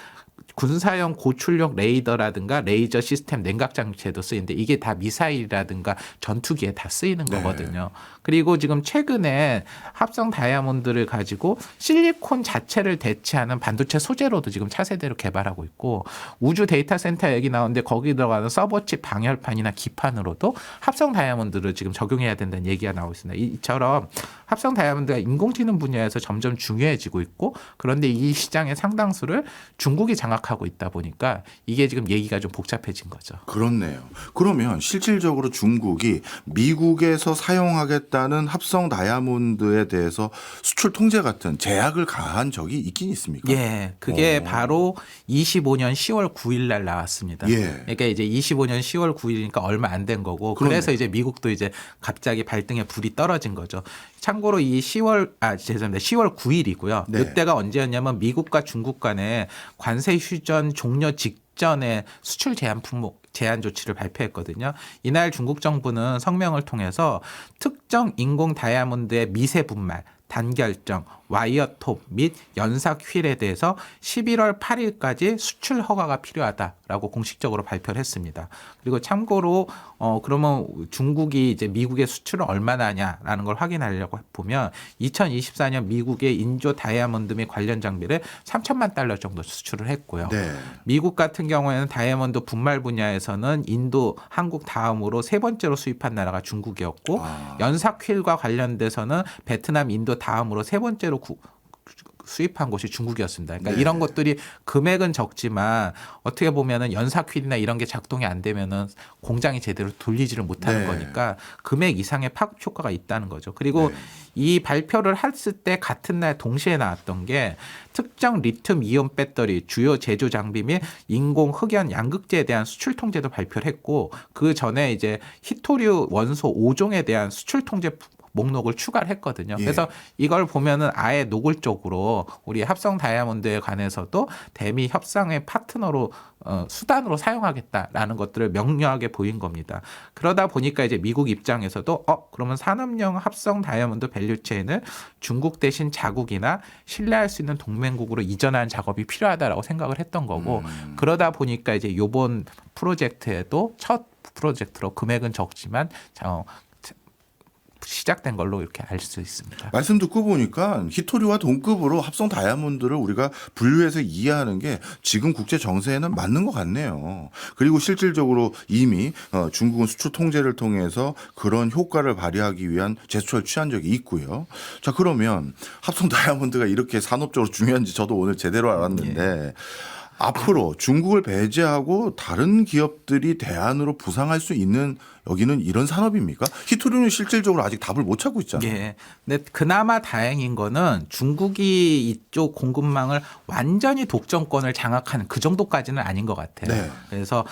S2: 군사용 고출력 레이더라든가 레이저 시스템 냉각 장치에도 쓰이는데 이게 다 미사일이라든가 전투기에 다 쓰이는
S1: 네.
S2: 거거든요. 그리고 지금 최근에 합성 다이아몬드를 가지고 실리콘 자체를 대체하는 반도체 소재로도 지금 차세대로 개발하고 있고 우주 데이터 센터 얘기 나오는데 거기 들어가는 서버칩 방열판이나 기판으로도 합성 다이아몬드를 지금 적용해야 된다는 얘기가 나오고 있습니다. 이처럼 합성 다이아몬드가 인공지능 분야에서 점점 중요해지고 있고 그런데 이 시장의 상당수를 중국이 장악하고 있다 보니까 이게 지금 얘기가 좀 복잡해진 거죠.
S1: 그렇네요. 그러면 실질적으로 중국이 미국에서 사용하겠다는 합성 다이아몬드에 대해서 수출 통제 같은 제약을 가한 적이 있긴 있습니까?
S2: 예, 그게 바로 25년 10월 9일 날 나왔습니다.
S1: 예.
S2: 그러니까 이제 25년 10월 9일이니까 얼마 안 된 거고
S1: 그러네요.
S2: 그래서 이제 미국도 이제 갑자기 발등에 불이 떨어진 거죠. 참고로 이 10월 9일이고요.
S1: 네.
S2: 이때가 언제였냐면 미국과 중국 간에 관세 휴전 종료 직전에 수출 제한 품목 제한 조치를 발표했거든요. 이날 중국 정부는 성명을 통해서 특정 인공 다이아몬드의 미세 분말, 단결정, 와이어톱 및 연삭 휠에 대해서 11월 8일까지 수출 허가가 필요하다라고 공식적으로 발표를 했습니다. 그리고 참고로 그러면 중국이 이제 미국의 수출을 얼마나 하냐라는 걸 확인하려고 보면 2024년 미국의 인조 다이아몬드 및 관련 장비를 3천만 달러 정도 수출을 했고요.
S1: 네.
S2: 미국 같은 경우에는 다이아몬드 분말 분야에서는 인도, 한국 다음으로 세 번째로 수입한 나라가 중국이었고 연삭 휠과 관련돼서는 베트남, 인도 다음으로 세 번째로 수입한 곳이 중국이었습니다. 그러니까
S1: 네.
S2: 이런 것들이 금액은 적지만 어떻게 보면은 연사퀴나 이런 게 작동이 안 되면은 공장이 제대로 돌리지를 못하는
S1: 네.
S2: 거니까 금액 이상의 파급 효과가 있다는 거죠. 그리고
S1: 네.
S2: 이 발표를 했을 때 같은 날 동시에 나왔던 게 특정 리튬 이온 배터리 주요 제조 장비 및 인공 흑연 양극재에 대한 수출 통제도 발표를 했고 그 전에 이제 히토류 원소 5종에 대한 수출 통제 목록을 추가를 했거든요.
S1: 예.
S2: 그래서 이걸 보면은 아예 노골적으로 우리 합성 다이아몬드에 관해서도 대미 협상의 파트너로 수단으로 사용하겠다라는 것들을 명료하게 보인 겁니다. 그러다 보니까 이제 미국 입장에서도 그러면 산업용 합성 다이아몬드 밸류체인을 중국 대신 자국이나 신뢰할 수 있는 동맹국으로 이전하는 작업이 필요하다라고 생각을 했던 거고 그러다 보니까 이제 요번 프로젝트에도 첫 프로젝트로 금액은 적지만 시작된 걸로 이렇게 알 수 있습니다.
S1: 말씀 듣고 보니까 히토리와 동급으로 합성 다이아몬드를 우리가 분류해서 이해하는 게 지금 국제 정세에는 맞는 것 같네요. 그리고 실질적으로 이미 중국은 수출 통제를 통해서 그런 효과를 발휘하기 위한 제스처를 취한 적이 있고요. 자, 그러면 합성 다이아몬드가 이렇게 산업적으로 중요한지 저도 오늘 제대로 알았는데 앞으로 중국을 배제하고 다른 기업들이 대안으로 부상할 수 있는 여기는 이런 산업입니까? 히토리는 실질적으로 아직 답을 못 찾고 있잖아요.
S2: 예. 근데 그나마 다행인 거는 중국이 이쪽 공급망을 완전히 독점권을 장악하는 그 정도까지는 아닌 것 같아요.
S1: 네.
S2: 그래서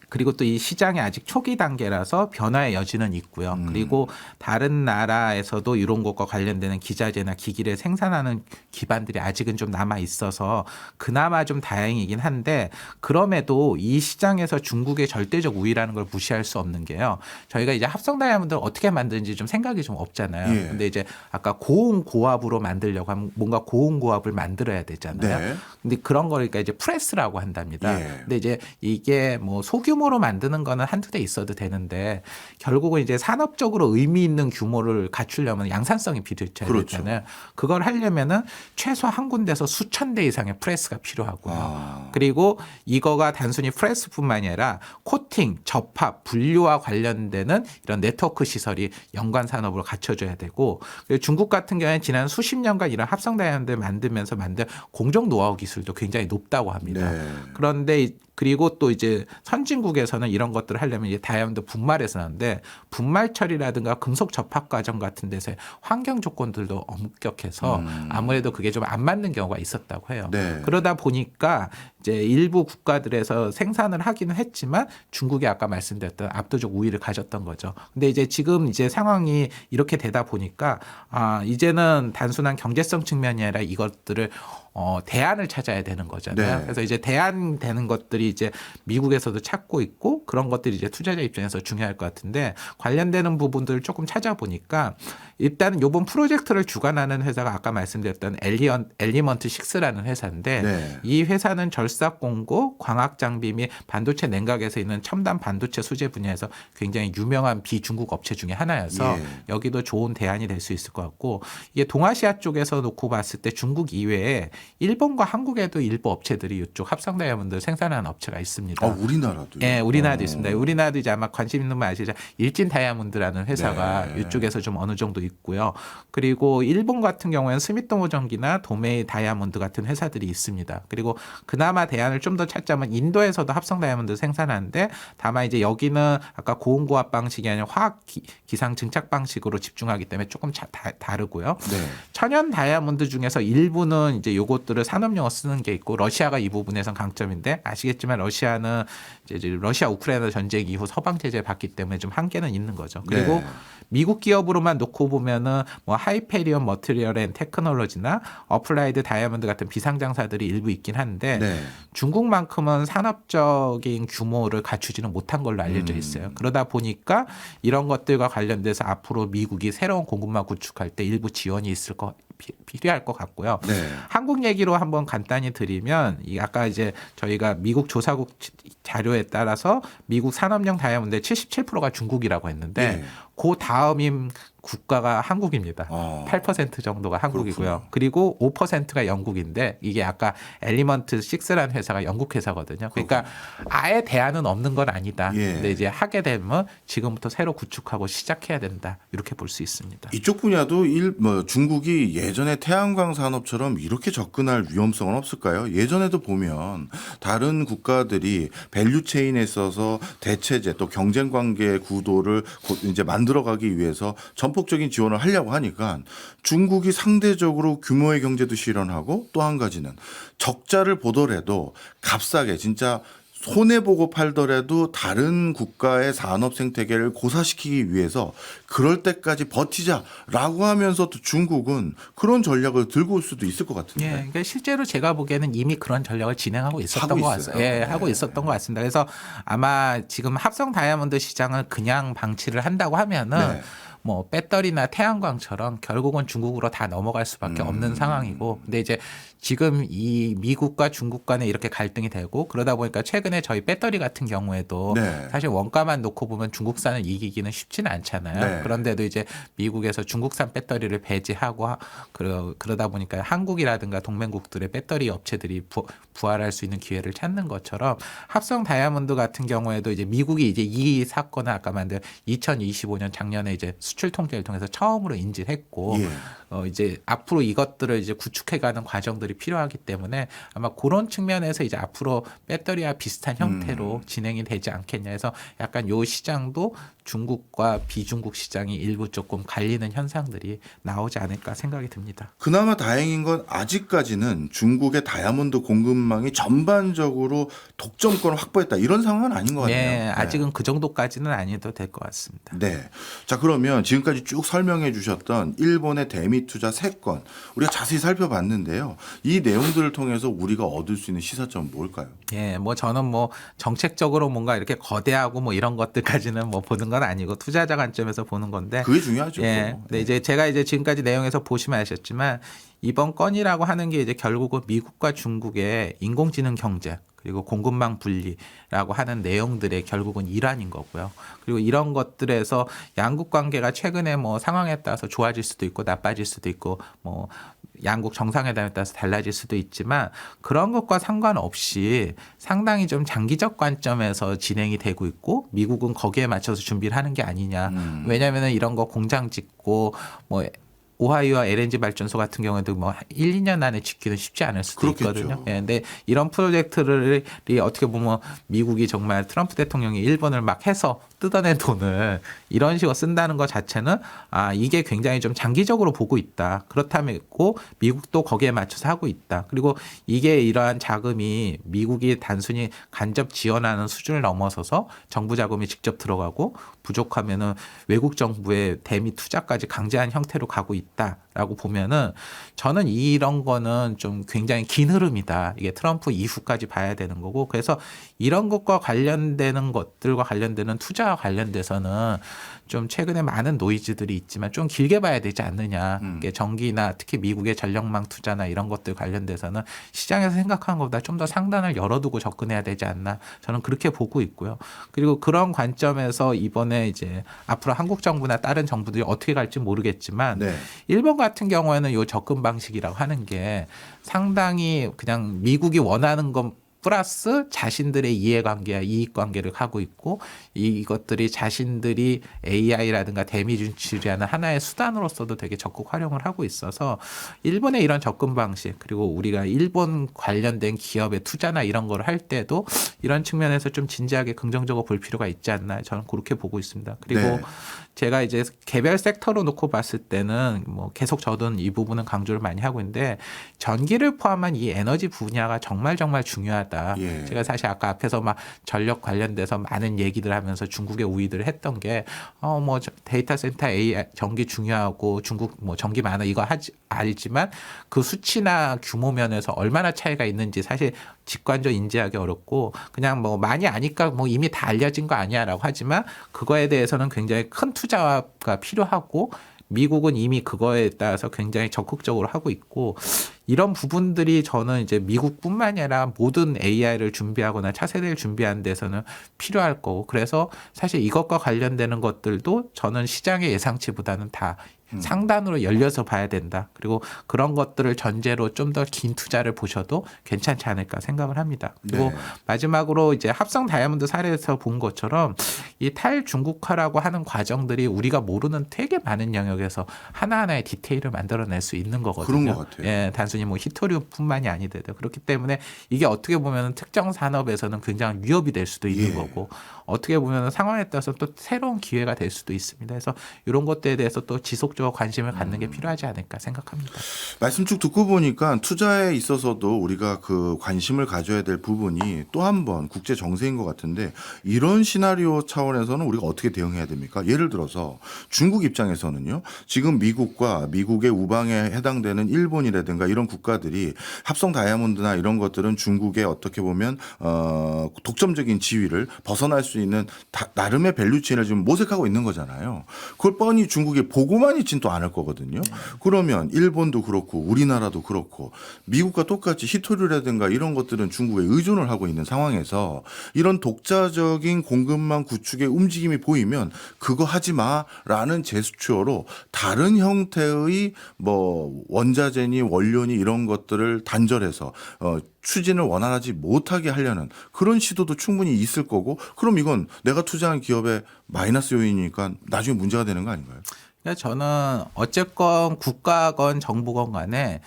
S2: 그리고 또 이 시장이 아직 초기 단계라서 변화의 여지는 있고요. 그리고 다른 나라에서도 이런 것과 관련되는 기자재나 기기를 생산하는 기반들이 아직은 좀 남아 있어서 그나마 좀 다행이긴 한데 그럼에도 이 시장에서 중국의 절대적 우위라는 걸 무시할 수 없는 게요. 저희가 이제 합성 다이아몬드를 어떻게 만드는지 좀 생각이 좀 없잖아요.
S1: 예.
S2: 근데 이제 아까 고온 고압으로 만들려고 하면 뭔가 고온 고압을 만들어야 되잖아요.
S1: 네.
S2: 근데 그런 거니까 이제 프레스라고 한답니다.
S1: 예.
S2: 근데 이제 이게 뭐 소규모로 만드는 거는 한두 대 있어도 되는데 결국은 이제 산업적으로 의미 있는 규모를 갖추려면 양산성이 필요해야
S1: 그렇죠.
S2: 되잖아요. 그걸 하려면은 최소 한 군데서 수천 대 이상의 프레스가 필요하고요. 그리고 이거가 단순히 프레스뿐만이 아니라 코팅, 접합, 분류와 관련되는 이런 네트워크 시설이 연관 산업으로 갖춰져야 되고 그리고 중국 같은 경우에는 지난 수십 년간 이런 합성 다이아몬드를 만들면서 만든 공정 노하우 기술도 굉장히 높다고 합니다.
S1: 네.
S2: 그런데 그리고 또 이제 선진국에서는 이런 것들을 하려면 이제 다이아몬드 분말에서 나는데 분말 처리라든가 금속 접합 과정 같은 데서의 환경 조건들도 엄격해서 아무래도 그게 좀 안 맞는 경우가 있었다고 해요.
S1: 네.
S2: 그러다 보니까 이제 일부 국가들에서 생산을 하기는 했지만 중국이 아까 말씀드렸던 압도적 우위를 가졌던 거죠. 근데 이제 지금 이제 상황이 이렇게 되다 보니까 이제는 단순한 경제성 측면이 아니라 이것들을 대안을 찾아야 되는 거잖아요.
S1: 네.
S2: 그래서 이제 대안되는 것들이 이제 미국에서도 찾고 있고 그런 것들이 이제 투자자 입장에서 중요할 것 같은데 관련되는 부분들을 조금 찾아보니까 일단은 이번 프로젝트를 주관하는 회사가 아까 말씀드렸던 엘리먼트 6라는 회사인데
S1: 네.
S2: 이 회사는 절삭 공고, 광학 장비 및 반도체 냉각에서 있는 첨단 반도체 소재 분야에서 굉장히 유명한 비중국 업체 중에 하나여서
S1: 예.
S2: 여기도 좋은 대안이 될 수 있을 것 같고 이게 동아시아 쪽에서 놓고 봤을 때 중국 이외에 일본과 한국에도 일부 업체들이 이쪽 합성 다이아몬드 생산하는 업체가 있습니다.
S1: 우리나라도요?
S2: 예, 우리나라도 있습니다. 우리나라도 이제 아마 관심 있는 분 아시죠? 일진 다이아몬드라는 회사가
S1: 네.
S2: 이쪽에서 좀 어느 정도 있고요. 그리고 일본 같은 경우에는 스미토모 전기나 도메이 다이아몬드 같은 회사들이 있습니다. 그리고 그나마 대안을 좀 더 찾자면 인도에서도 합성 다이아몬드 생산하는데 다만 이제 여기는 아까 고온고압 방식이 아니라 화학 기상 증착 방식으로 집중하기 때문에 조금 다르고요.
S1: 네.
S2: 천연 다이아몬드 중에서 일부는 이제 요것들을 산업용어 쓰는 게 있고 러시아가 이 부분에선 강점인데 아시겠지만 러시아는 이제 러시아 우크라이나 전쟁 이후 서방 제재 받기 때문에 좀 한계는 있는 거죠. 그리고
S1: 네.
S2: 미국 기업으로만 놓고 보면은 뭐 하이페리온 머티리얼 앤 테크놀로지나 어플라이드 다이아몬드 같은 비상장사들이 일부 있긴 한데
S1: 네.
S2: 중국만큼은 산업적인 규모를 갖추지는 못한 걸로 알려져 있어요. 그러다 보니까 이런 것들과 관련돼서 앞으로 미국이 새로운 공급망 구축할 때 일부 지원이 필요할 것 같고요.
S1: 네.
S2: 한국 얘기로 한번 간단히 드리면 아까 이제 저희가 미국 조사국 자료에 따라서 미국 산업용 다이아몬드의 77%가 중국이라고 했는데
S1: 네.
S2: 그 다음인 국가가 한국입니다. 8% 정도가 한국이고요.
S1: 그렇군요.
S2: 그리고 5%가 영국인데 이게 아까 엘리먼트 6라는 회사가 영국 회사거든요. 그러니까 아예 대안은 없는 건 아니다.
S1: 예.
S2: 근데 이제 하게 되면 지금부터 새로 구축하고 시작해야 된다. 이렇게 볼 수 있습니다.
S1: 이쪽 분야도 중국이 예전에 태양광 산업처럼 이렇게 접근할 위험성은 없을까요? 예전에도 보면 다른 국가들이 밸류체인에 있어서 대체제 또 경쟁 관계 구도를 이제 만들어가기 위해서 전폭적인 지원을 하려고 하니까 중국이 상대적으로 규모의 경제도 실현하고 또 한 가지는 적자를 보더라도 값싸게 진짜 손해보고 팔더라도 다른 국가의 산업 생태계를 고사시키기 위해서 그럴 때까지 버티자라고 하면서 또 중국은 그런 전략을 들고 올 수도 있을 것 같은데.
S2: 예, 그러니까 실제로 제가 보기에는 이미 그런 전략을 진행하고 있었던
S1: 하고
S2: 것
S1: 있어요.
S2: 같습니다. 예,
S1: 네.
S2: 하고 있었던 것 같습니다. 그래서 아마 지금 합성 다이아몬드 시장을 그냥 방치를 한다고 하면은
S1: 네.
S2: 뭐 배터리나 태양광처럼 결국은 중국으로 다 넘어갈 수밖에 없는 상황이고, 근데 이제 지금 이 미국과 중국 간에 이렇게 갈등이 되고 그러다 보니까 최근에 저희 배터리 같은 경우에도
S1: 네.
S2: 사실 원가만 놓고 보면 중국산을 이기기는 쉽지는 않잖아요.
S1: 네.
S2: 그런데도 이제 미국에서 중국산 배터리를 배제하고 그러다 보니까 한국이라든가 동맹국들의 배터리 업체들이 부활할 수 있는 기회를 찾는 것처럼 합성 다이아몬드 같은 경우에도 이제 미국이 이제 이 사건을 아까 만든 2025년 작년에 이제 수출 통제를 통해서 처음으로 인지를 했고
S1: 예.
S2: 이제 앞으로 이것들을 이제 구축해가는 과정들이 필요하기 때문에 아마 그런 측면에서 이제 앞으로 배터리와 비슷한 형태로 진행이 되지 않겠냐 해서 약간 요 시장도 중국과 비중국 시장이 일부 조금 갈리는 현상들이 나오지 않을까 생각이 듭니다.
S1: 그나마 다행인 건 아직까지는 중국의 다이아몬드 공급망이 전반적으로 독점권을 확보했다 이런 상황은 아닌 것 같네요.
S2: 네, 아직은 그 정도까지는 아니어도 될 것 같습니다.
S1: 네. 자, 그러면 지금까지 쭉 설명해 주셨던 일본의 대미 투자 3건 우리가 자세히 살펴봤는데요. 이 내용들을 통해서 우리가 얻을 수 있는 시사점은 뭘까요?
S2: 예, 뭐 저는 뭐 정책적으로 뭔가 이렇게 거대하고 뭐 이런 것들까지는 뭐 보는 건 아니고 투자자 관점에서 보는 건데.
S1: 그게 중요하죠.
S2: 예. 근데 이제 제가 이제 지금까지 내용에서 보시면 아셨지만 이번 건이라고 하는 게 이제 결국은 미국과 중국의 인공지능 경제 그리고 공급망 분리라고 하는 내용들의 결국은 일환인 거고요. 그리고 이런 것들에서 양국 관계가 최근에 뭐 상황에 따라서 좋아질 수도 있고 나빠질 수도 있고 뭐 양국 정상회담에 따라서 달라질 수도 있지만 그런 것과 상관없이 상당히 좀 장기적 관점에서 진행이 되고 있고 미국은 거기에 맞춰서 준비를 하는 게 아니냐. 왜냐하면 이런 거 공장 짓고 뭐 오하이오와 LNG 발전소 같은 경우에도 뭐 1, 2년 안에 짓기는 쉽지 않을 수도
S1: 그렇겠죠.
S2: 있거든요. 예, 근데 이런 프로젝트들이 어떻게 보면 미국이 정말 트럼프 대통령이 일본을 막 해서 뜯어낸 돈을 이런 식으로 쓴다는 것 자체는 이게 굉장히 좀 장기적으로 보고 있다. 그렇다면 있고 미국도 거기에 맞춰서 하고 있다. 그리고 이게 이러한 자금이 미국이 단순히 간접 지원하는 수준을 넘어서서 정부 자금이 직접 들어가고 부족하면은 외국 정부의 대미 투자까지 강제한 형태로 가고 있다라고 보면은 저는 이런 거는 좀 굉장히 긴 흐름이다. 이게 트럼프 이후까지 봐야 되는 거고 그래서 이런 것과 관련되는 것들과 관련되는 투자와 관련돼서는 좀 최근에 많은 노이즈들이 있지만 좀 길게 봐야 되지 않느냐. 이게 전기나 특히 미국의 전력망 투자나 이런 것들 관련돼서는 시장에서 생각하는 것보다 좀 더 상단을 열어두고 접근해야 되지 않나. 저는 그렇게 보고 있고요. 그리고 그런 관점에서 이번에 이제 앞으로 한국 정부나 다른 정부들이 어떻게 갈지 모르겠지만
S1: 네.
S2: 일본 같은 경우에는 이 접근 방식이라고 하는 게 상당히 그냥 미국이 원하는 건 플러스 자신들의 이해관계와 이익관계를 하고 있고 이것들이 자신들이 AI라든가 대미 진출이라는 하나의 수단으로서도 되게 적극 활용을 하고 있어서 일본의 이런 접근 방식 그리고 우리가 일본 관련된 기업의 투자나 이런 걸 할 때도 이런 측면에서 좀 진지하게 긍정적으로 볼 필요가 있지 않나 저는 그렇게 보고 있습니다. 그리고
S1: 네.
S2: 제가 이제 개별 섹터로 놓고 봤을 때는 뭐 계속 저도 이 부분은 강조를 많이 하고 있는데 전기를 포함한 이 에너지 분야가 정말 중요하다.
S1: 예.
S2: 제가 사실 아까 앞에서 막 전력 관련돼서 많은 얘기들 하면서 중국의 우위들을 했던 게 뭐 데이터 센터 AI 전기 중요하고 중국 뭐 전기 많아 이거 알지만 그 수치나 규모 면에서 얼마나 차이가 있는지 사실 직관적으로 인지하기 어렵고 그냥 뭐 많이 아니까 뭐 이미 다 알려진 거 아니야라고 하지만 그거에 대해서는 굉장히 큰 투자가 필요하고 미국은 이미 그거에 따라서 굉장히 적극적으로 하고 있고 이런 부분들이 저는 이제 미국뿐만이 아니라 모든 AI를 준비하거나 차세대를 준비하는 데서는 필요할 거고 그래서 사실 이것과 관련되는 것들도 저는 시장의 예상치보다는 다 상단으로 열려서 봐야 된다. 그리고 그런 것들을 전제로 좀 더 긴 투자를 보셔도 괜찮지 않을까 생각을 합니다. 그리고
S1: 네.
S2: 마지막으로 이제 합성 다이아몬드 사례에서 본 것처럼 이 탈중국화라고 하는 과정들이 우리가 모르는 되게 많은 영역에서 하나하나의 디테일을 만들어낼 수 있는 거거든요.
S1: 그런 것 같아요.
S2: 예, 단순히 단순히 뭐 히토류뿐만이 아니더라도 그렇기 때문에 이게 어떻게 보면 특정 산업에서는 굉장히 위협이 될 수도 있는
S1: 예.
S2: 거고 어떻게 보면 상황에 따라서 또 새로운 기회가 될 수도 있습니다. 그래서 이런 것들에 대해서 또 지속적으로 관심을 갖는 게 필요하지 않을까 생각합니다.
S1: 말씀 쭉 듣고 보니까 투자에 있어서도 우리가 그 관심을 가져야 될 부분이 또 한 번 국제 정세인 것 같은데 이런 시나리오 차원에서는 우리가 어떻게 대응해야 됩니까? 예를 들어서 중국 입장에서는요. 지금 미국과 미국의 우방에 해당되는 일본이라든가 이런 국가들이 합성 다이아몬드나 이런 것들은 중국의 어떻게 보면 독점적인 지위를 벗어날 수 있는 나름의 밸류체인을 지금 모색하고 있는 거잖아요. 그걸 뻔히 중국이 보고만 있진 또 않을 거거든요. 그러면 일본도 그렇고 우리나라도 그렇고 미국과 똑같이 히토류라든가 이런 것들은 중국에 의존을 하고 있는 상황에서 이런 독자적인 공급망 구축의 움직임이 보이면 그거 하지 마라는 제스처로 다른 형태의 뭐 원자재니 원료니 이런 것들을 단절해서 추진을 원활하지 못하게 하려는 그런 시도도 충분히 있을 거고 그럼 이건 내가 투자한 기업의 마이너스 요인이니까 나중에 문제가 되는 거 아닌가요?
S2: 그러니까 저는 어쨌건 국가건 정부건 간에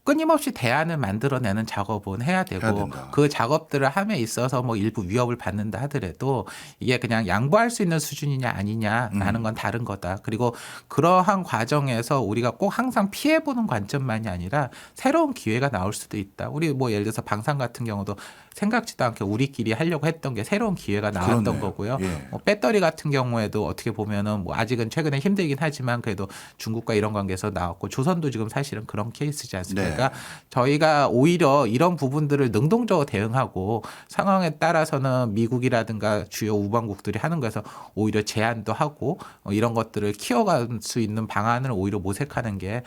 S2: 끊임없이 대안을 만들어내는 작업은 해야 되고
S1: 해야 된다.
S2: 그 작업들을 함에 있어서 뭐 일부 위협을 받는다 하더라도 이게 그냥 양보할 수 있는 수준이냐 아니냐라는 건 다른 거다. 그리고 그러한 과정에서 우리가 꼭 항상 피해보는 관점만이 아니라 새로운 기회가 나올 수도 있다. 우리 뭐 예를 들어서 방산 같은 경우도 생각지도 않게 우리끼리 하려고 했던 게 새로운 기회가 나왔던
S1: 그렇네요.
S2: 거고요.
S1: 예.
S2: 뭐 배터리 같은 경우에도 어떻게 보면은 뭐 아직은 최근에 힘들긴 하지만 그래도 중국과 이런 관계에서 나왔고 조선도 지금 사실은 그런 케이스지 않습니까?
S1: 네.
S2: 그러니까 저희가 오히려 이런 부분들을 능동적으로 대응하고 상황에 따라서는 미국이라든가 주요 우방국들이 하는 거에서 오히려 제한도 하고 이런 것들을 키워갈 수 있는 방안을 오히려 모색하는 게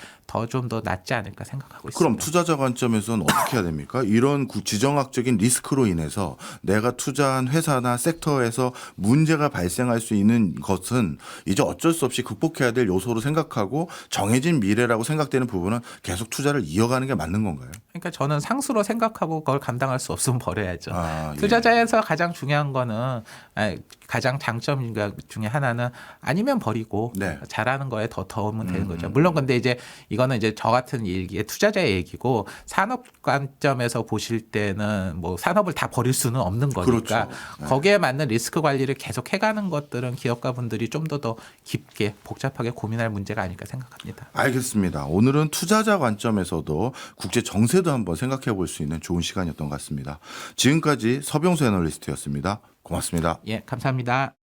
S2: 좀 더 낫지 않을까 생각하고 있습니다.
S1: 그럼 투자자 관점에서는 어떻게 해야 됩니까? 이런 지정학적인 리스크로 인해서 내가 투자한 회사나 섹터에서 문제가 발생할 수 있는 것은 이제 어쩔 수 없이 극복해야 될 요소로 생각하고 정해진 미래라고 생각되는 부분은 계속 투자를 이어가는 게 맞는 건가요?
S2: 그러니까 저는 상수로 생각하고 그걸 감당할 수 없으면 버려야죠.
S1: 예.
S2: 투자자에서 가장 중요한 거는 가장 장점 중에 하나는 아니면 버리고
S1: 네.
S2: 잘하는 거에 더 도움은 되는 거죠. 물론 근데 이제 이거는 이제 저 같은 얘기의 투자자의 얘기고 산업 관점에서 보실 때는 뭐 산업을 다 버릴 수는 없는 거니까
S1: 그렇죠. 네.
S2: 거기에 맞는 리스크 관리를 계속 해가는 것들은 기업가분들이 좀 더 깊게 복잡하게 고민할 문제가 아닐까 생각합니다.
S1: 알겠습니다. 오늘은 투자자 관점에서도 국제 정세도 한번 생각해 볼 수 있는 좋은 시간이었던 것 같습니다. 지금까지 서병수 애널리스트였습니다. 고맙습니다.
S2: 예, 감사합니다.